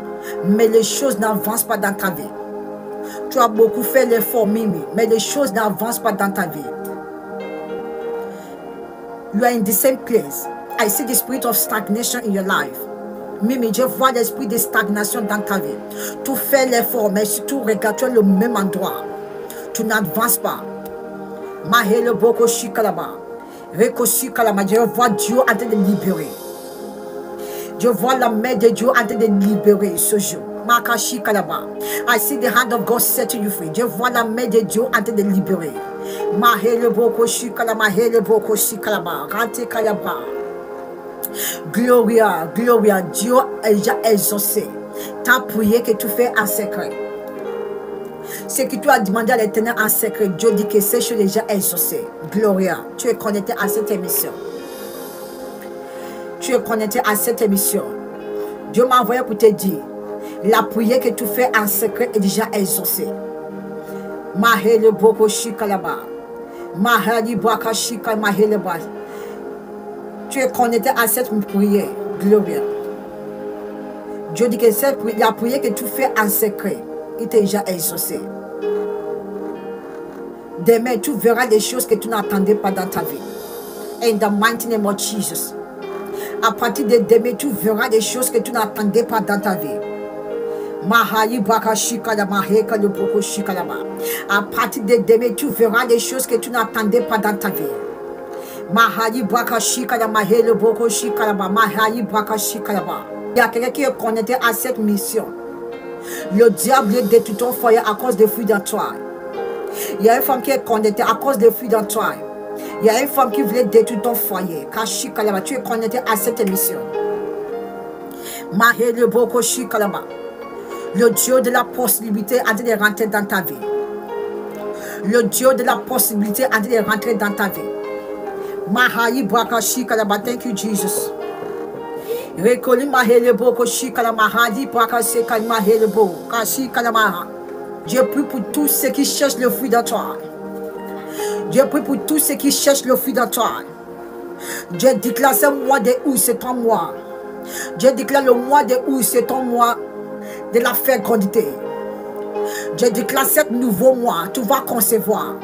mais les choses n'avancent pas dans ta vie. Tu as beaucoup fait l'effort, Mimi, mais les choses n'avancent pas dans ta vie. You are in the same place. I see the spirit of stagnation in your life. Mimi, je vois l'esprit de stagnation dans ta vie. Tu fais l'effort, mais si tu regardes, tu es le même endroit. Tu n'avances pas. Je vois Dieu en train de libérer. Je vois la main de Dieu en train de libérer ce jour. I see the hand of God setting you free. Je vois la main de Dieu en train de libérer. Gloria, Gloria, Dieu a déjà exaucé ta prière que tu fais en secret. Ce que tu as demandé à l'Éternel en secret, Dieu dit que ces choses déjà exaucées. Gloria, tu es connecté à cette émission. Tu es connecté à cette émission. Dieu m'a envoyé pour te dire, la prière que tu fais en secret est déjà exaucée. Mahele boko shikalaba. Mahali baka shika mahele ba. Tu es connecté à cette prière. Gloria. Dieu dit que la prière que tu fais en secret est déjà exaucée. Demain, tu verras des choses que tu n'attendais pas dans ta vie. In the mighty name of Jesus. À partir de demain, tu verras des choses que tu n'attendais pas dans ta vie. À partir de demain, tu verras des choses que tu n'attendais pas dans ta vie. Il y a quelqu'un qui est connecté à cette mission. Le diable est détruit ton foyer à cause des fruits d'entrailles. Il y a une femme qui est connectée à cause des fruits d'entrailles. Il y a une femme qui voulait détruire ton foyer. Kashi Kalaba, tu es connecté à cette émission. Mahele Boko Shikalaba. Le Dieu de la possibilité a dit de rentrer dans ta vie. Le Dieu de la possibilité a dit de rentrer dans ta vie. Mahayi Baka Shikalaba, thank you Jesus. Rekoli Mahele Boko Shikalama, Hadi Baka Sekal Mahele Boko, Kashi Kalama. Dieu prie pour tous ceux qui cherchent le fruit de toi. Dieu prie pour tous ceux qui cherchent le fruit de toi. Dieu déclare ce mois de août, c'est ton mois. Dieu déclare le mois de août, c'est ton mois de la fécondité. Dieu déclare ce nouveau mois, tu vas concevoir.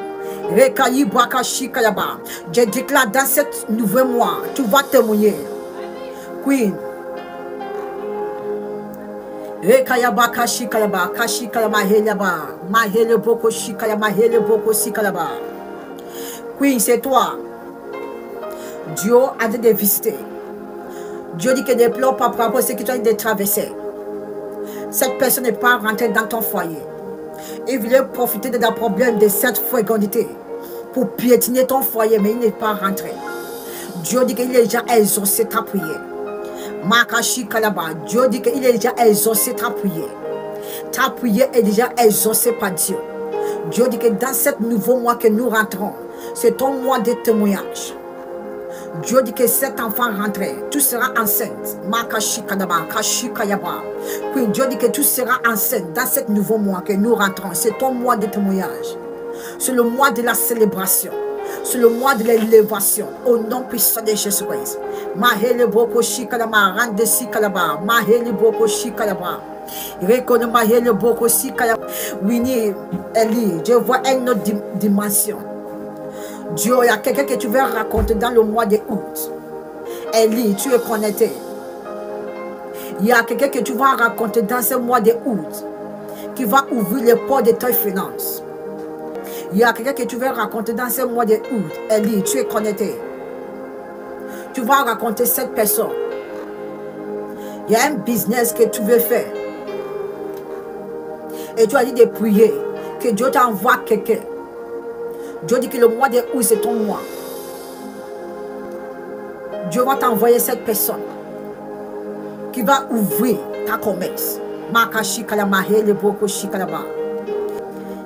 Rekayi Bakashi Kalaba. Dieu déclare dans ce nouveau mois, tu vas témoigner. Queen. Rekayaba Kashi Kalaba, Kashi Kalaba Helaba, Mahele Boko Shikalaba, Hele Boko Sikalaba. Queen, c'est toi. Dieu a dit de visiter. Dieu dit que ne pleure pas par rapport à ce que tu as de traverser. Cette personne n'est pas rentrée dans ton foyer. Il voulait profiter de la problème de cette fécondité pour piétiner ton foyer, mais il n'est pas rentré. Dieu dit qu'il est déjà exaucé ta prière. Makashi Kalaba, Dieu dit qu'il est déjà exaucé ta prière. Ta prière est déjà exaucée par Dieu. Dieu dit que dans ce nouveau mois que nous rentrons, c'est ton mois de témoignage. Dieu dit que cet enfant rentré, tu seras enceinte. Makashi Kalaba, Kashi Kayaba. Puis Dieu dit que tu seras enceinte dans ce nouveau mois que nous rentrons. C'est ton mois de témoignage. C'est le mois de la célébration. C'est le mois de l'élévation. Au nom puissant de Jésus-Christ. Mahele Boko Shikalaba, Rande Sikalaba, Mahele Boko Shikalaba. Reconnais Mahele Boko Sikalaba. Winnie, Eli, je vois une autre dimension. Dieu, il y a quelqu'un que tu veux raconter dans le mois de août. Eli, tu es connecté. Il y a quelqu'un que tu vas raconter dans ce mois de août qui va ouvrir les portes de tes finances. Il y a quelqu'un que tu veux raconter dans ce mois de août. Eli, tu es connecté. Tu vas raconter cette personne. Il y a un business que tu veux faire. Et tu as dit de prier que Dieu t'envoie quelqu'un. Dieu dit que le mois de août, c'est ton mois. Dieu va t'envoyer cette personne qui va ouvrir ta commerce. Makashi Kalama, Hele Boko Shikalaba.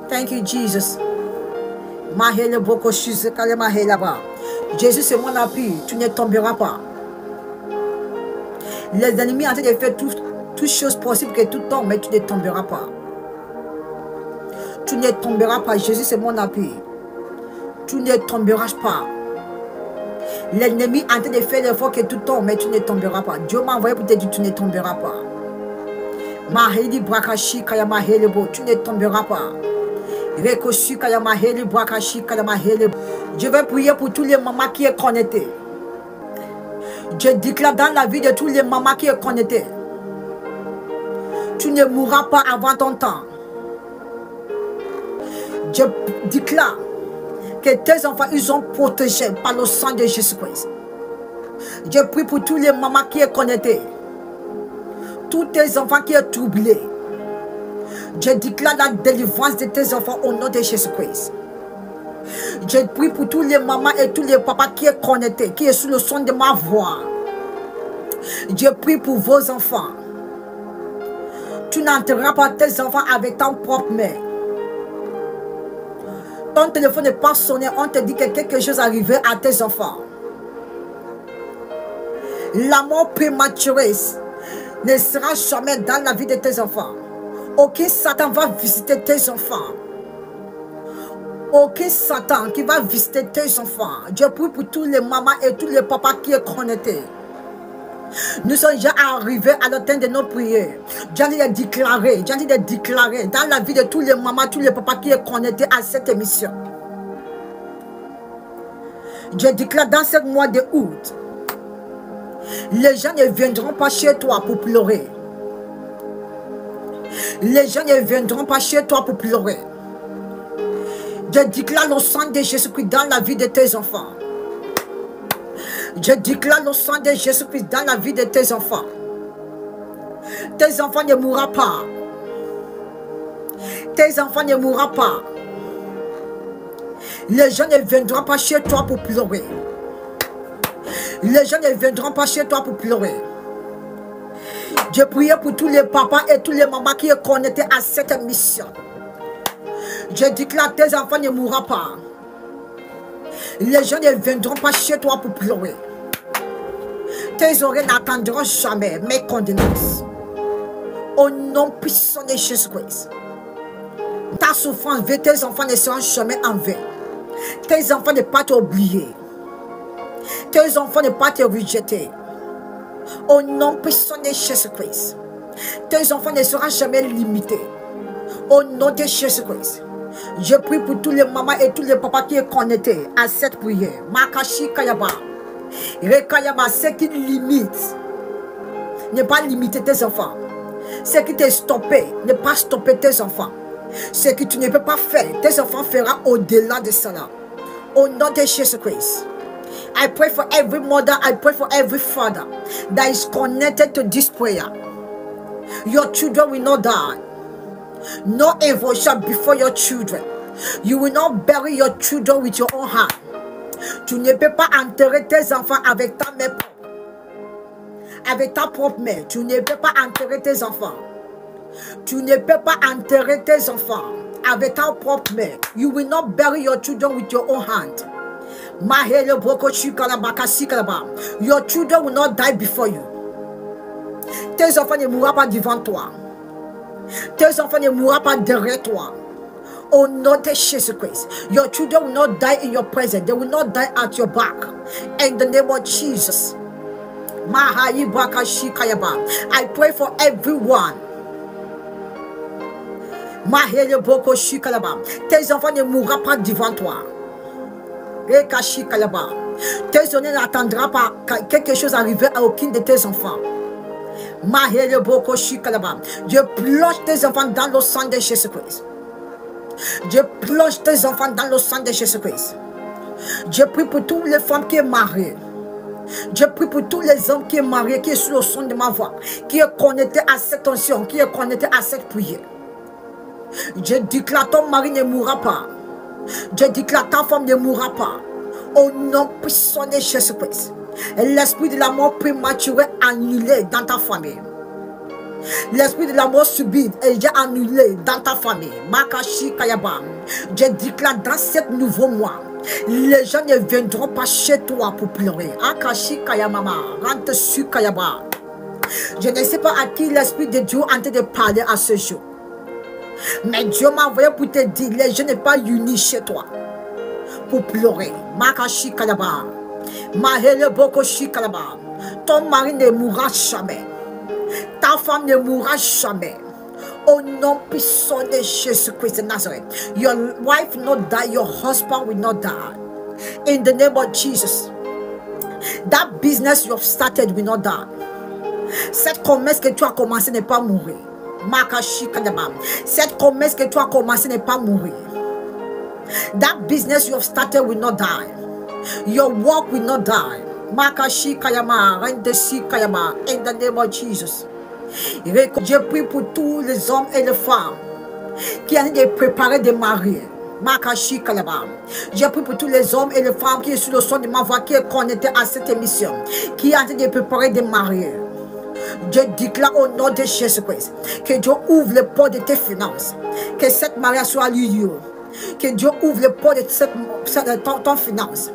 Thank you, Jesus. Mahele Boko Shikalama Helaba. Jésus, c'est mon appui. Tu ne tomberas pas. Les ennemis ont été de faire toutes choses possibles que tout tombe, mais tu ne tomberas pas. Tu ne tomberas pas. Jésus, c'est mon appui. Tu ne tomberas pas. L'ennemi a en train de faire l'effort que tout tombe, mais tu ne tomberas pas. Dieu m'a envoyé pour te dire tu ne tomberas pas. Maheli Brakashi Kayamahelebo, tu ne tomberas pas. Rekoshi Kayamaheli Brakashi Kayamahelebo. Je vais prier pour tous les mamans qui sont connectés. Je déclare dans la vie de tous les mamans qui sont connectés. Tu ne mourras pas avant ton temps. Je déclare que tes enfants, ils sont protégés par le sang de Jésus-Christ. Je prie pour tous les mamans qui sont connectés. Tous tes enfants qui sont troublés. Je déclare la délivrance de tes enfants au nom de Jésus-Christ. Je prie pour tous les mamans et tous les papas qui sont connectés, qui sont sous le son de ma voix. Je prie pour vos enfants. Tu n'entreras pas tes enfants avec ton propre main. Ton téléphone n'est pas sonné, on te dit que quelque chose est arrivé à tes enfants. La mort prématurée ne sera jamais dans la vie de tes enfants. Aucun Satan va visiter tes enfants. Aucun Satan qui va visiter tes enfants. Je prie pour tous les mamans et tous les papas qui sont connectés. Nous sommes déjà arrivés à la fin de nos prières. J'ai envie de déclarer, dans la vie de tous les mamans, tous les papas qui sont connectés à cette émission. Je déclare dans ce mois de août, les gens ne viendront pas chez toi pour pleurer. Les gens ne viendront pas chez toi pour pleurer. Je déclare le sang de Jésus-Christ dans la vie de tes enfants. Je déclare le sang de Jésus-Christ dans la vie de tes enfants. Tes enfants ne mourront pas. Tes enfants ne mourront pas. Les gens ne viendront pas chez toi pour pleurer. Les gens ne viendront pas chez toi pour pleurer. Je prie pour tous les papas et tous les mamans qui sont connectés à cette mission. Je déclare tes enfants ne mourront pas. Les gens ne viendront pas chez toi pour pleurer. Tes oreilles n'attendront jamais mes condoléances. Au nom puissant de Jésus-Christ. Ta souffrance, tes enfants ne seront jamais en vain. Tes enfants ne pas t'oublier. Tes enfants ne pas te rejeter. Au nom puissant de Jésus-Christ. Tes enfants ne seront jamais limités. Au nom de Jésus-Christ. Je prie pour tous les mamans et tous les papas qui sont connectés à cette prière. Makashi Kayaba. Rekayaba, ce qui limite. Ne pas limiter tes enfants. Ce qui t'a stoppé, ne pas stopper tes enfants. Ce que tu ne peux pas faire, tes enfants feront au-delà de cela. Au nom de Jésus-Christ. I pray for every mother, I pray for every father that is connected to this prayer. Your children will not die. No evil shall befall your children. You will not bury your children with your own hand. Tu ne peux pas enterrer tes enfants avec ta main propre. Avec ta propre main, tu ne peux pas enterrer tes enfants. Tu ne peux pas enterrer tes enfants avec ta propre main. You will not bury your children with your own hand. Your children will not die before you. Tes enfants ne mourront pas devant toi. Tes enfants ne mourront pas derrière toi. Oh, not Jésus-Christ. Your children will not die in your presence. They will not die at your back. In the name of Jesus. I pray for everyone. Tes enfants ne mourront pas devant toi. Tes enfants n'attendront pas quelque chose arriver à aucun de tes enfants. Je plonge tes enfants dans le sang de Jésus-Christ. Je plonge tes enfants dans le sang de Jésus-Christ. Je prie pour toutes les femmes qui sont mariées. Je prie pour tous les hommes qui sont mariés, qui sont sous le son de ma voix, qui sont connectés à cette onction, qui sont connectés à cette prière. Je déclare ton mari ne mourra pas. Je déclare ta femme ne mourra pas. Au nom puissant de Jésus-Christ. L'esprit de la mort prématurée annulé dans ta famille. L'esprit de la mort subite est déjà annulé dans ta famille. Makashi Kayaba. Je déclare dans ce nouveau mois, les gens ne viendront pas chez toi pour pleurer. Akashi Kayamama. Rentre sur Kayaba. Je ne sais pas à qui l'esprit de Dieu est en train de parler à ce jour. Mais Dieu m'a envoyé pour te dire, les gens ne sont pas unis chez toi pour pleurer. Makashi Kayaba. Mahele Bokoshi Kalaba. Ton mari ne mourra jamais. Ta femme ne mourra jamais. Au nom puissant de Jésus-Christ de Nazareth. Your wife will not die. Your husband will not die. In the name of Jesus. That business you have started will not die. Cette commerce que tu as commencé n'est pas mourir. Makashi Kalaba. Cette commerce que tu as commencé n'est pas mourir. That business you have started will not die. Your work will not die. Makashi Kayama, Rendesi Kayama, in the name of Jesus. Je prie pour tous les hommes et les femmes qui ont de préparer des mariés. Makashi Kayama. Je prie pour tous les hommes et les femmes qui sont sur le son de ma voix, qui sont connectés à cette émission, qui ont de préparer des mariés. Je déclare au nom de Jésus-Christ que Dieu ouvre les portes de tes finances, que cette mariage soit lieu, que Dieu ouvre les portes de ton finance.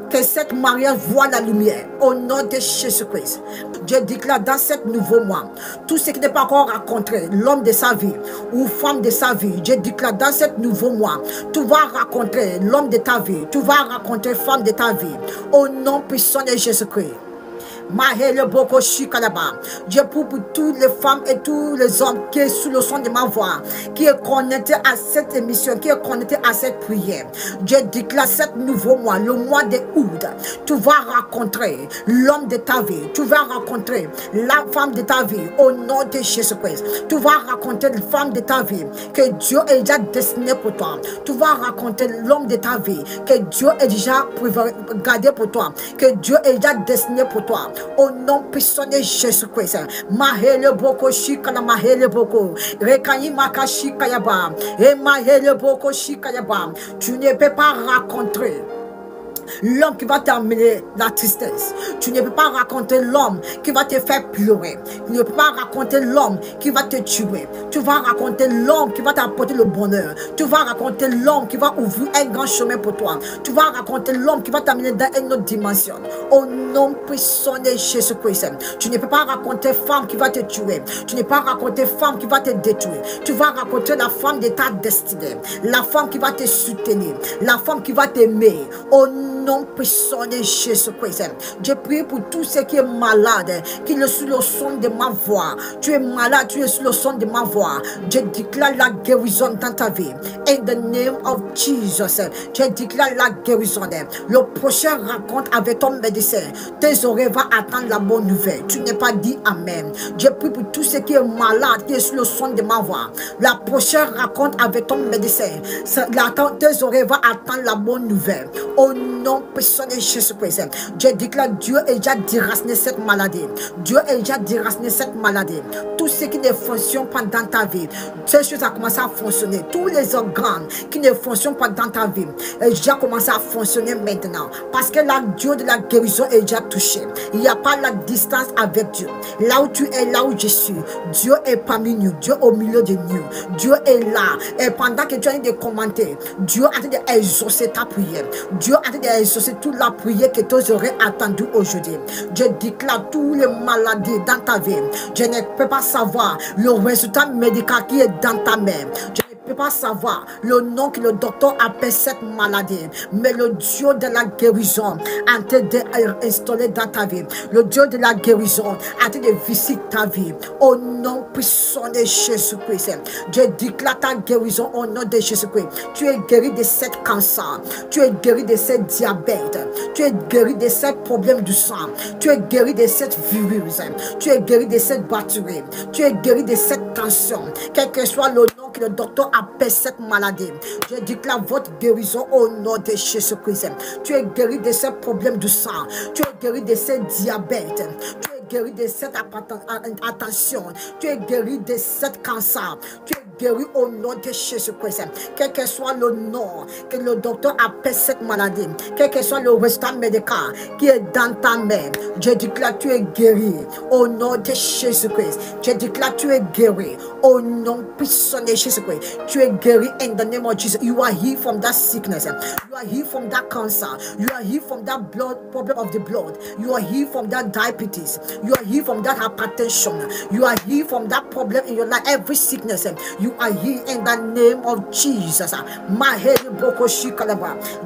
Que cette mariage voit la lumière au nom de Jésus-Christ. Je déclare dans ce nouveau mois, tout ce qui n'est pas encore rencontré, l'homme de sa vie ou femme de sa vie, je déclare dans ce nouveau mois, tu vas rencontrer l'homme de ta vie, tu vas rencontrer femme de ta vie, au nom puissant de Jésus-Christ. Je prie pour toutes les femmes et tous les hommes qui sont sous le son de ma voix, qui est connecté à cette émission, qui est connecté à cette prière. Je déclare ce nouveau mois, le mois de août, tu vas rencontrer l'homme de ta vie, tu vas rencontrer la femme de ta vie au nom de Jésus-Christ. Tu vas rencontrer la femme de ta vie que Dieu est déjà destiné pour toi. Tu vas rencontrer l'homme de ta vie que Dieu est déjà gardé pour toi, que Dieu est déjà destiné pour toi. Au nom puissant de Jésus-Christ. Mahele boko shikana mahele boko. Rekayi makashika yaba. Et mahele boko shika yaba. Tu ne peux pas rencontrer l'homme qui va t'amener la tristesse. Tu ne peux pas raconter l'homme qui va te faire pleurer. Tu ne peux pas raconter l'homme qui va te tuer. Tu vas raconter l'homme qui va t'apporter le bonheur. Tu vas raconter l'homme qui va ouvrir un grand chemin pour toi. Tu vas raconter l'homme qui va t'amener dans une autre dimension. Au nom puissant de Jésus-Christ. Tu ne peux pas raconter femme qui va te tuer. Tu ne peux pas raconter femme qui va te détruire. Tu vas raconter la femme de ta destinée. La femme qui va te soutenir. La femme qui va t'aimer. Au nom puissant de Jésus-Christ. Je prie pour tous ceux qui sont malades, qui sont sous le son de ma voix. Tu es malade, tu es sous le son de ma voix. Je déclare la guérison dans ta vie. In the name of Jesus. Je déclare la guérison. Le prochain rencontre avec ton médecin, tes oreilles vont attendre la bonne nouvelle. Tu n'es pas dit Amen. Je prie pour tous ceux qui sont malades, qui sont sous le son de ma voix. La prochaine rencontre avec ton médecin, tes oreilles vont attendre la bonne nouvelle. Au nom puissant de Jésus-Christ, je déclare Dieu a déjà déraciné cette maladie. Dieu a déjà déraciné cette maladie. Tout ce qui ne fonctionne pas dans ta vie, ces choses ont commencé à fonctionner. Tous les organes qui ne fonctionnent pas dans ta vie, ont déjà commencé à fonctionner maintenant. Parce que là, Dieu de la guérison est déjà touché. Il n'y a pas la distance avec Dieu. Là où tu es, là où je suis, Dieu est parmi nous. Dieu au milieu de nous. Dieu est là. Et pendant que tu as de commenter, Dieu a train d'exaucer ta prière. Dieu a train d'exaucer toute la prière que tu aurais attendue aujourd'hui. Je déclare toutes les maladies dans ta vie. Je ne peux pas savoir le résultat médical qui est dans ta main. Je ne peux pas savoir le nom que le docteur appelle cette maladie, mais le Dieu de la guérison a été installé dans ta vie. Le Dieu de la guérison a été visiter ta vie. Au nom puissant de Jésus-Christ, je déclare ta guérison au nom de Jésus-Christ. Tu es guéri de cette cancer, tu es guéri de cette diabète, tu es guéri de ces problèmes du sang, tu es guéri de cette virus, tu es guéri de cette batterie, tu es guéri de cette tension, quel que soit le nom que le docteur appelle cette maladie. Je déclare votre guérison au nom de Jésus-Christ. Tu es guéri de ces problèmes du sang, tu es guéri de ce diabète, tu es guéri de cette attention, tu es guéri de cette cancer, tu es guéri au nom de Jésus-Christ. Quel que soit le nom que le docteur appelle cette maladie, quel que soit le résultat médical qui est dans ta main, je déclare tu es guéri au nom de Jésus-Christ. Je déclare tu es guéri au nom puissant de Jésus-Christ. Tu es guéri in the name of Jesus. You are healed from that sickness. You are healed from that cancer. You are healed from that blood problem of the blood. You are healed from that diabetes. You are healed from that hypertension. You are healed from that problem in your life. Every sickness. You are healed in the name of Jesus.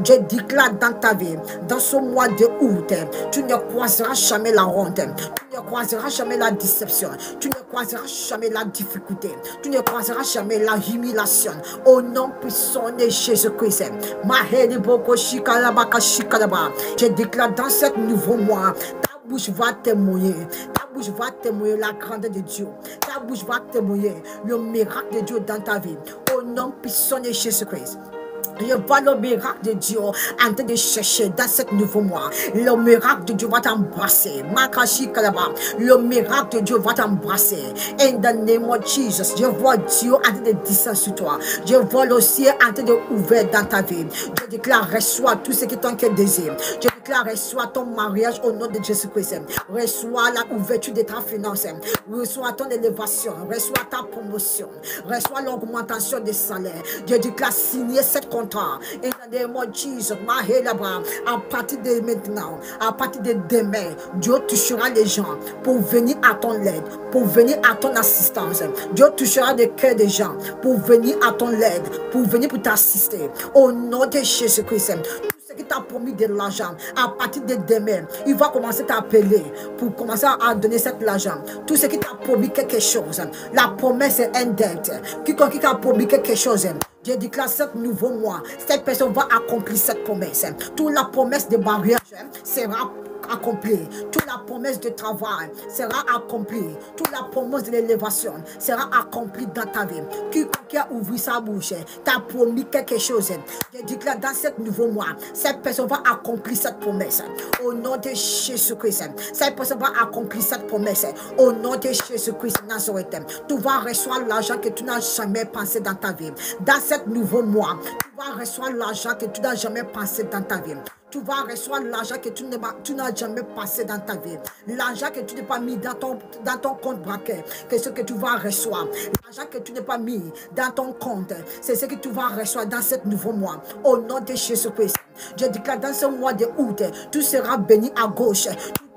Je déclare dans ta vie, dans ce mois de août, tu ne croiseras jamais la honte. Tu ne croiseras jamais la déception. Tu ne croiseras jamais la difficulté. Tu ne croiseras jamais la humiliation. Au nom puissant de Jésus-Christ. Je déclare dans ce nouveau mois, ta bouche va témoigner. Ta bouche va témoigner la grandeur de Dieu. Ta bouche va témoigner le miracle de Dieu dans ta vie. Au nom puissant de Jésus-Christ. Je vois le miracle de Dieu en train de chercher dans ce nouveau mois. Le miracle de Dieu va t'embrasser. Le miracle de Dieu va t'embrasser. In the name of Jesus, je vois Dieu en train de descendre sur toi. Je vois le ciel en train d'ouvrir dans ta vie. Je déclare, reçois tout ce que ton cœur désire. Je déclare, reçois ton mariage au nom de Jésus-Christ. Reçois la ouverture de ta finance. Reçois ton élévation. Reçois ta promotion. Reçois l'augmentation des salaires. Je déclare, signer cette contrat. In the name of Jesus, à partir de maintenant, à partir de demain, Dieu touchera les gens pour venir à ton aide, pour venir à ton assistance. Dieu touchera le cœur des gens pour venir à ton aide, pour venir pour t'assister. Au nom de Jésus-Christ. Qui t'a promis de l'argent, à partir de demain, il va commencer à t'appeler pour commencer à donner cet argent. Tout ce qui t'a promis quelque chose, la promesse est un dette. Quiconque qui t'a promis quelque chose, je déclare ce nouveau mois, cette personne va accomplir cette promesse. Toute la promesse de mariage sera accomplie. Toute la promesse de travail sera accomplie. Toute la promesse de l'élévation sera accomplie dans ta vie. Quiconque a ouvert sa bouche, t'a promis quelque chose. Je déclare dans ce nouveau mois, cette personne va accomplir cette promesse. Au nom de Jésus-Christ, cette personne va accomplir cette promesse. Au nom de Jésus-Christ Nazareth, tu vas recevoir l'argent que tu n'as jamais pensé dans ta vie. Dans ce nouveau mois, tu vas recevoir l'argent que tu n'as jamais pensé dans ta vie. Tu vas recevoir l'argent que tu n'as jamais passé dans ta vie. L'argent que tu n'as pas mis dans ton compte bancaire, c'est ce que tu vas recevoir. L'argent que tu n'as pas mis dans ton compte, c'est ce que tu vas recevoir dans ce nouveau mois. Au nom de Jésus-Christ, je déclare dans ce mois de août, tu seras béni à gauche.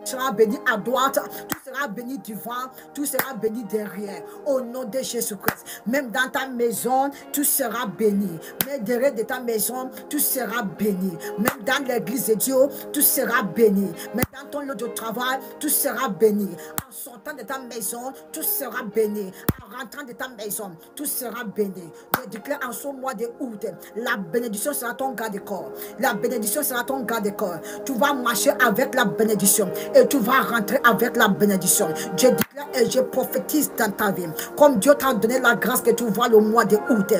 Tu seras béni à droite, tu seras béni devant, tu seras béni derrière. Au nom de Jésus-Christ. Même dans ta maison, tu seras béni. Même derrière de ta maison, tu seras béni. Même dans l'église de Dieu, tu seras béni. Même dans ton lieu de travail, tu seras béni. En sortant de ta maison, tu seras béni. En rentrant de ta maison, tu seras béni. Je déclare en ce mois de août, la bénédiction sera ton garde-corps. La bénédiction sera ton garde-corps. Tu vas marcher avec la bénédiction. Et tu vas rentrer avec la bénédiction. Je déclare et je prophétise dans ta vie. Comme Dieu t'a donné la grâce que tu vois le mois de août.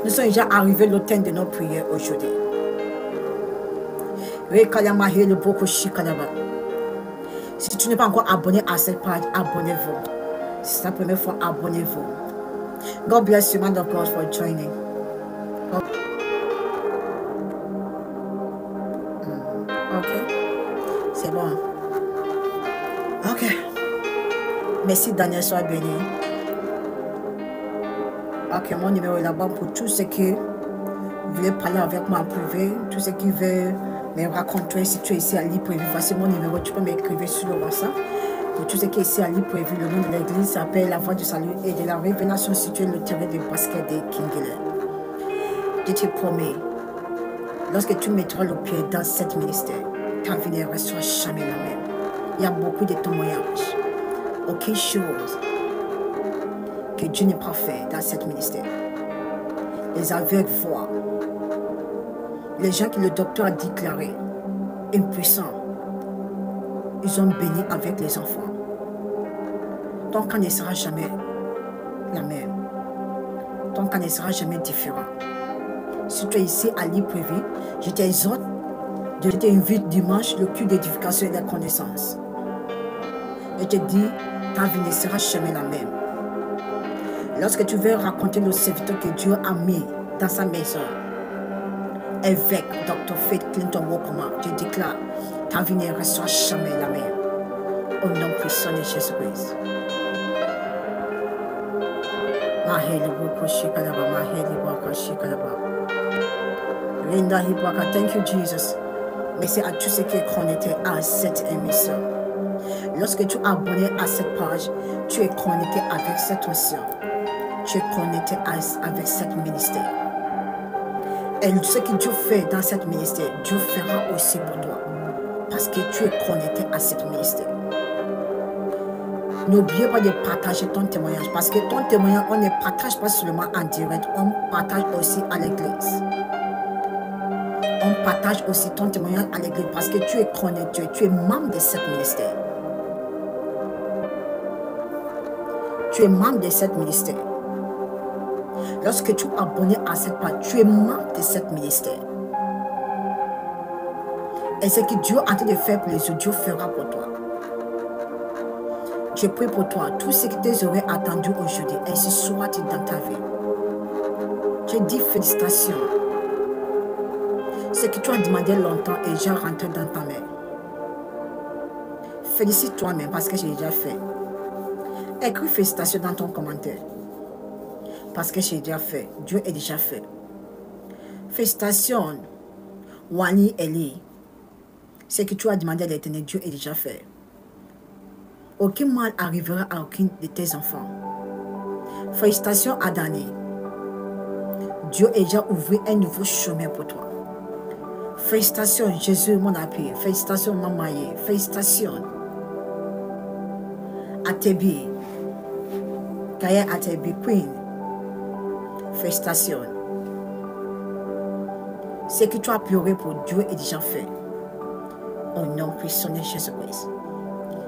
Nous sommes déjà arrivés au temps de nos prières aujourd'hui. Si tu n'es pas encore abonné à cette page, abonnez-vous. Si c'est la première fois, abonnez-vous. God bless you, man of God, for joining. Ok. C'est bon. Ok. Merci Daniel, sois béni. Ok, mon numéro est là-bas pour tous ceux qui veulent parler avec moi en privé, tous ceux qui veulent me raconter si tu es ici à l'I-Prévu. Voici mon numéro, tu peux m'écrire sur le WhatsApp. Pour tous ceux qui sont ici à l'I-Prévu, le nom de l'église s'appelle La Voix du Salut et de la Révélation située le terrain de basket de Kingler. Je te promets, lorsque tu mettras le pied dans cette ministère, ta vie ne restera jamais la même. Il y a beaucoup de témoignages. Aucune chose que Dieu n'est pas fait dans cette ministère. Les aveugles voient. Les gens que le docteur a déclaré impuissants, ils ont béni avec les enfants. Ton cas ne sera jamais la même. Ton cas ne sera jamais différent. Si tu es ici à l'I-Prévu, je t'exhorte de t'inviter dimanche le culte d'édification et de connaissance. Et te dis, ta vie ne sera jamais la même. Lorsque tu veux raconter le serviteur que Dieu a mis dans sa maison, avec Dr. Faith Clinton Wokoma, je déclare, ta vie ne restera jamais la même. Au nom puissant de Jésus-Christ. Thank you, Jesus. Merci à tous ceux qui sont connectés à cette émission. Lorsque tu es abonné à cette page, tu es connecté avec cette onction. Tu es connecté avec cette ministère. Et ce que Dieu fait dans cette ministère, Dieu fera aussi pour toi. Parce que tu es connecté à cette ministère. N'oubliez pas de partager ton témoignage. Parce que ton témoignage, on ne partage pas seulement en direct, on partage aussi à l'église. On partage aussi ton témoignage à l'église parce que tu es connecté, tu es membre de cette ministère. Tu es membre de cette ministère. Lorsque tu es abonné à cette page, tu es membre de cette ministère. Et ce que Dieu est en train de faire pour les autres, Dieu fera pour toi. Je prie pour toi, tout ce que tes oreilles attendu aujourd'hui, ainsi soit-il dans ta vie. Je dis félicitations. Ce que tu as demandé longtemps est déjà rentré dans ta main. Félicite toi-même parce que j'ai déjà fait. Écris félicitations dans ton commentaire. Parce que j'ai déjà fait. Dieu est déjà fait. Félicitations, Wani Eli. Ce que tu as demandé à l'Éternel, Dieu est déjà fait. Aucun mal arrivera à aucun de tes enfants. Félicitations à Dani. Dieu a déjà ouvert un nouveau chemin pour toi. Félicitations Jésus mon appui. Félicitations Mamaye. Félicitations Atebi. Kaya Atebi Queen. Félicitations. Ce que tu as pleuré pour Dieu est déjà fait. Au nom puissant de Jésus-Christ.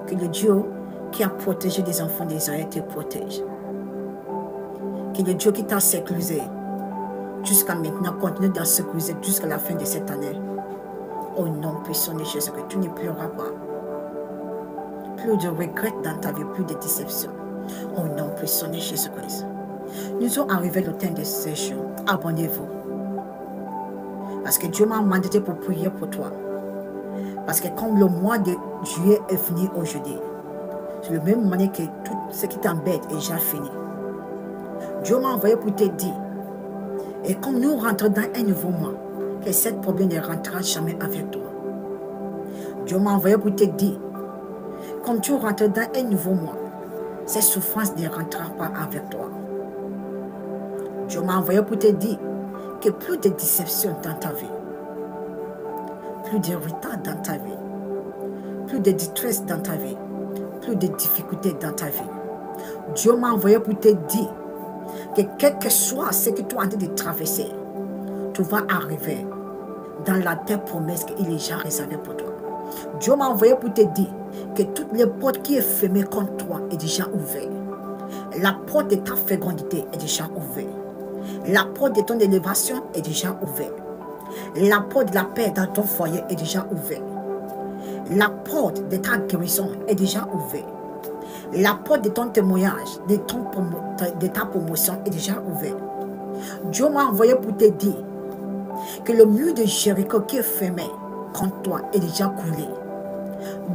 Que le Dieu qui a protégé des enfants d'Israël te protège. Que le Dieu qui t'a sécurisé jusqu'à maintenant continue d'en sécuriser jusqu'à la fin de cette année. Au nom puissant de Jésus, que tu ne pleureras pas. Plus de regrets dans ta vie, plus de déception. Au nom puissant de Jésus-Christ. Nous sommes arrivés au temps de ces jours. Abonnez-vous. Parce que Dieu m'a mandaté pour prier pour toi. Parce que comme le mois de juillet est fini aujourd'hui, c'est le même moment que tout ce qui t'embête est déjà fini. Dieu m'a envoyé pour te dire, et comme nous rentrons dans un nouveau mois, que cette problème ne rentrera jamais avec toi. Dieu m'a envoyé pour te dire, comme tu rentres dans un nouveau mois, cette souffrance ne rentrera pas avec toi. Dieu m'a envoyé pour te dire que plus de déception dans ta vie, plus de retard dans ta vie, plus de détresse dans ta vie, plus de difficultés dans ta vie. Dieu m'a envoyé pour te dire que quel que soit ce que tu es en train de traverser, tu vas arriver dans la terre promesse qu'il est déjà réservé pour toi. Dieu m'a envoyé pour te dire que toutes les portes qui sont fermées contre toi est déjà ouverte. La porte de ta fécondité est déjà ouverte. La porte de ton élévation est déjà ouverte. La porte de la paix dans ton foyer est déjà ouverte. La porte de ta guérison est déjà ouverte. La porte de ton témoignage, de ta promotion est déjà ouverte. Dieu m'a envoyé pour te dire que le mur de Jéricho qui est fermé contre toi est déjà coulé.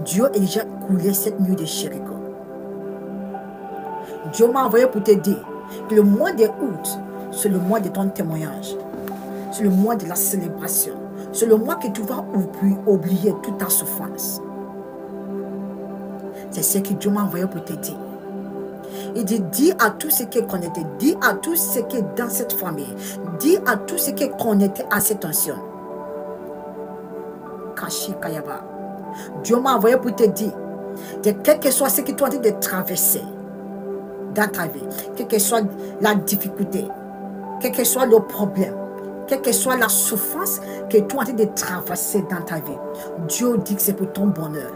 Dieu a déjà coulé cette mur de Jéricho. Dieu m'a envoyé pour te dire que le mois de août, c'est le mois de ton témoignage. C'est le mois de la célébration. C'est le mois que tu vas oublier toute ta souffrance. C'est ce que Dieu m'a envoyé pour te dire. Il dit, dis à tous ceux qui connaissent, dis à tous ceux qui sont dans cette famille, dis à tous ceux qui connaissent à cette ancienne. Kashi Kayaba. Dieu m'a envoyé pour te dire que quel que soit ce que tu es en train de traverser dans ta vie, quelle que soit la difficulté, quel que soit le problème, quelle que soit la souffrance que tu es en train de traverser dans ta vie, Dieu dit que c'est pour ton bonheur.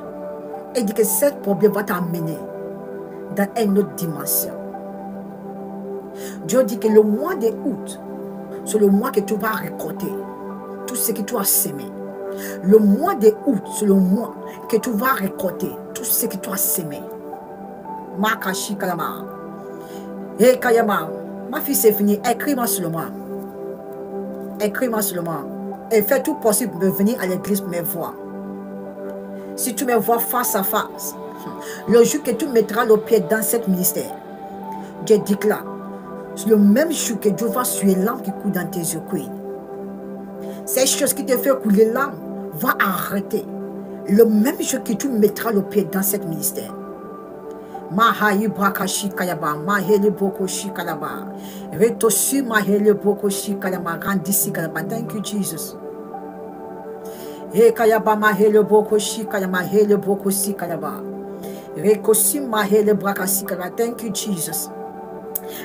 Et dit que ce problème va t'amener dans une autre dimension. Dieu dit que le mois de août, c'est le mois que tu vas récolter tout ce que tu as semé. Le mois de août, c'est le mois que tu vas récolter tout ce que tu as semé. Makashi Kalama. Hey Kayama, ma fille c'est fini, écris-moi sur le mois. Écris-moi sur le mois. Et fais tout possible de venir à l'église pour me voir. Si tu me vois face à face, le jour que tu mettras le pied dans ce ministère, je déclare, c'est le même jour que Dieu va suer l'âme qui coule dans tes yeux, Queen. Cette chose qui te fait couler l'âme va arrêter. Le même jour que tu mettras le pied dans ce ministère. Mahayi Brakashi Kayaba, Mahele Bokoshi Kalaba, Retoshi Mahele Bokoshi Kalaba, Randisi Kalaba. Thank you, Jesus. Kayaba Mahele Bokoshi Kalama, Hele Bokoshi Kalaba, Rekoshi Mahele Brakasi Kalaba. Thank you, Jesus.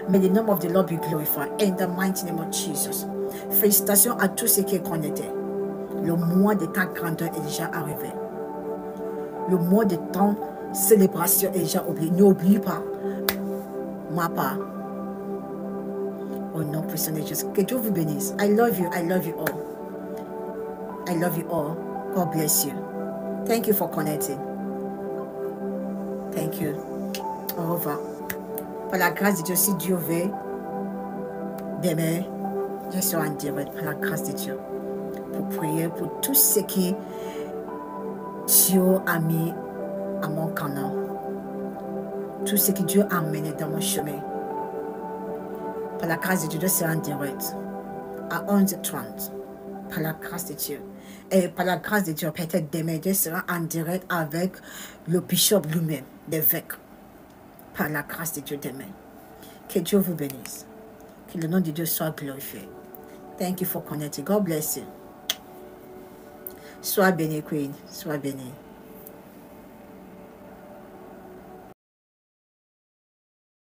May the name of the Lord be glorified in the mighty name of Jesus. Félicitations à tous ceux qui connaissent. Le mois de ta grandeur est déjà arrivé. Le mois de ton célébration est déjà oublié. N'oublie pas ma part. Au nom puissant de Jésus. Que Dieu vous bénisse. I love you. I love you all. I love you all. God bless you. Thank you for connecting. Thank you. Au revoir. Par la grâce de Dieu, si Dieu veut, demain, je serai en direct par la grâce de Dieu pour prier pour tout ce qui Dieu a mis à mon canal. Tout ce que Dieu a amené dans mon chemin. Par la grâce de Dieu, je serai en direct à 11h30. Par la grâce de Dieu. Et par la grâce de Dieu, peut-être demain, je serai en direct avec le bishop lui-même, l'évêque. Par la grâce de Dieu demain. Que Dieu vous bénisse. Que le nom de Dieu soit glorifié. Thank you for connecting. God bless you. Sois béni, Queen. Sois béni.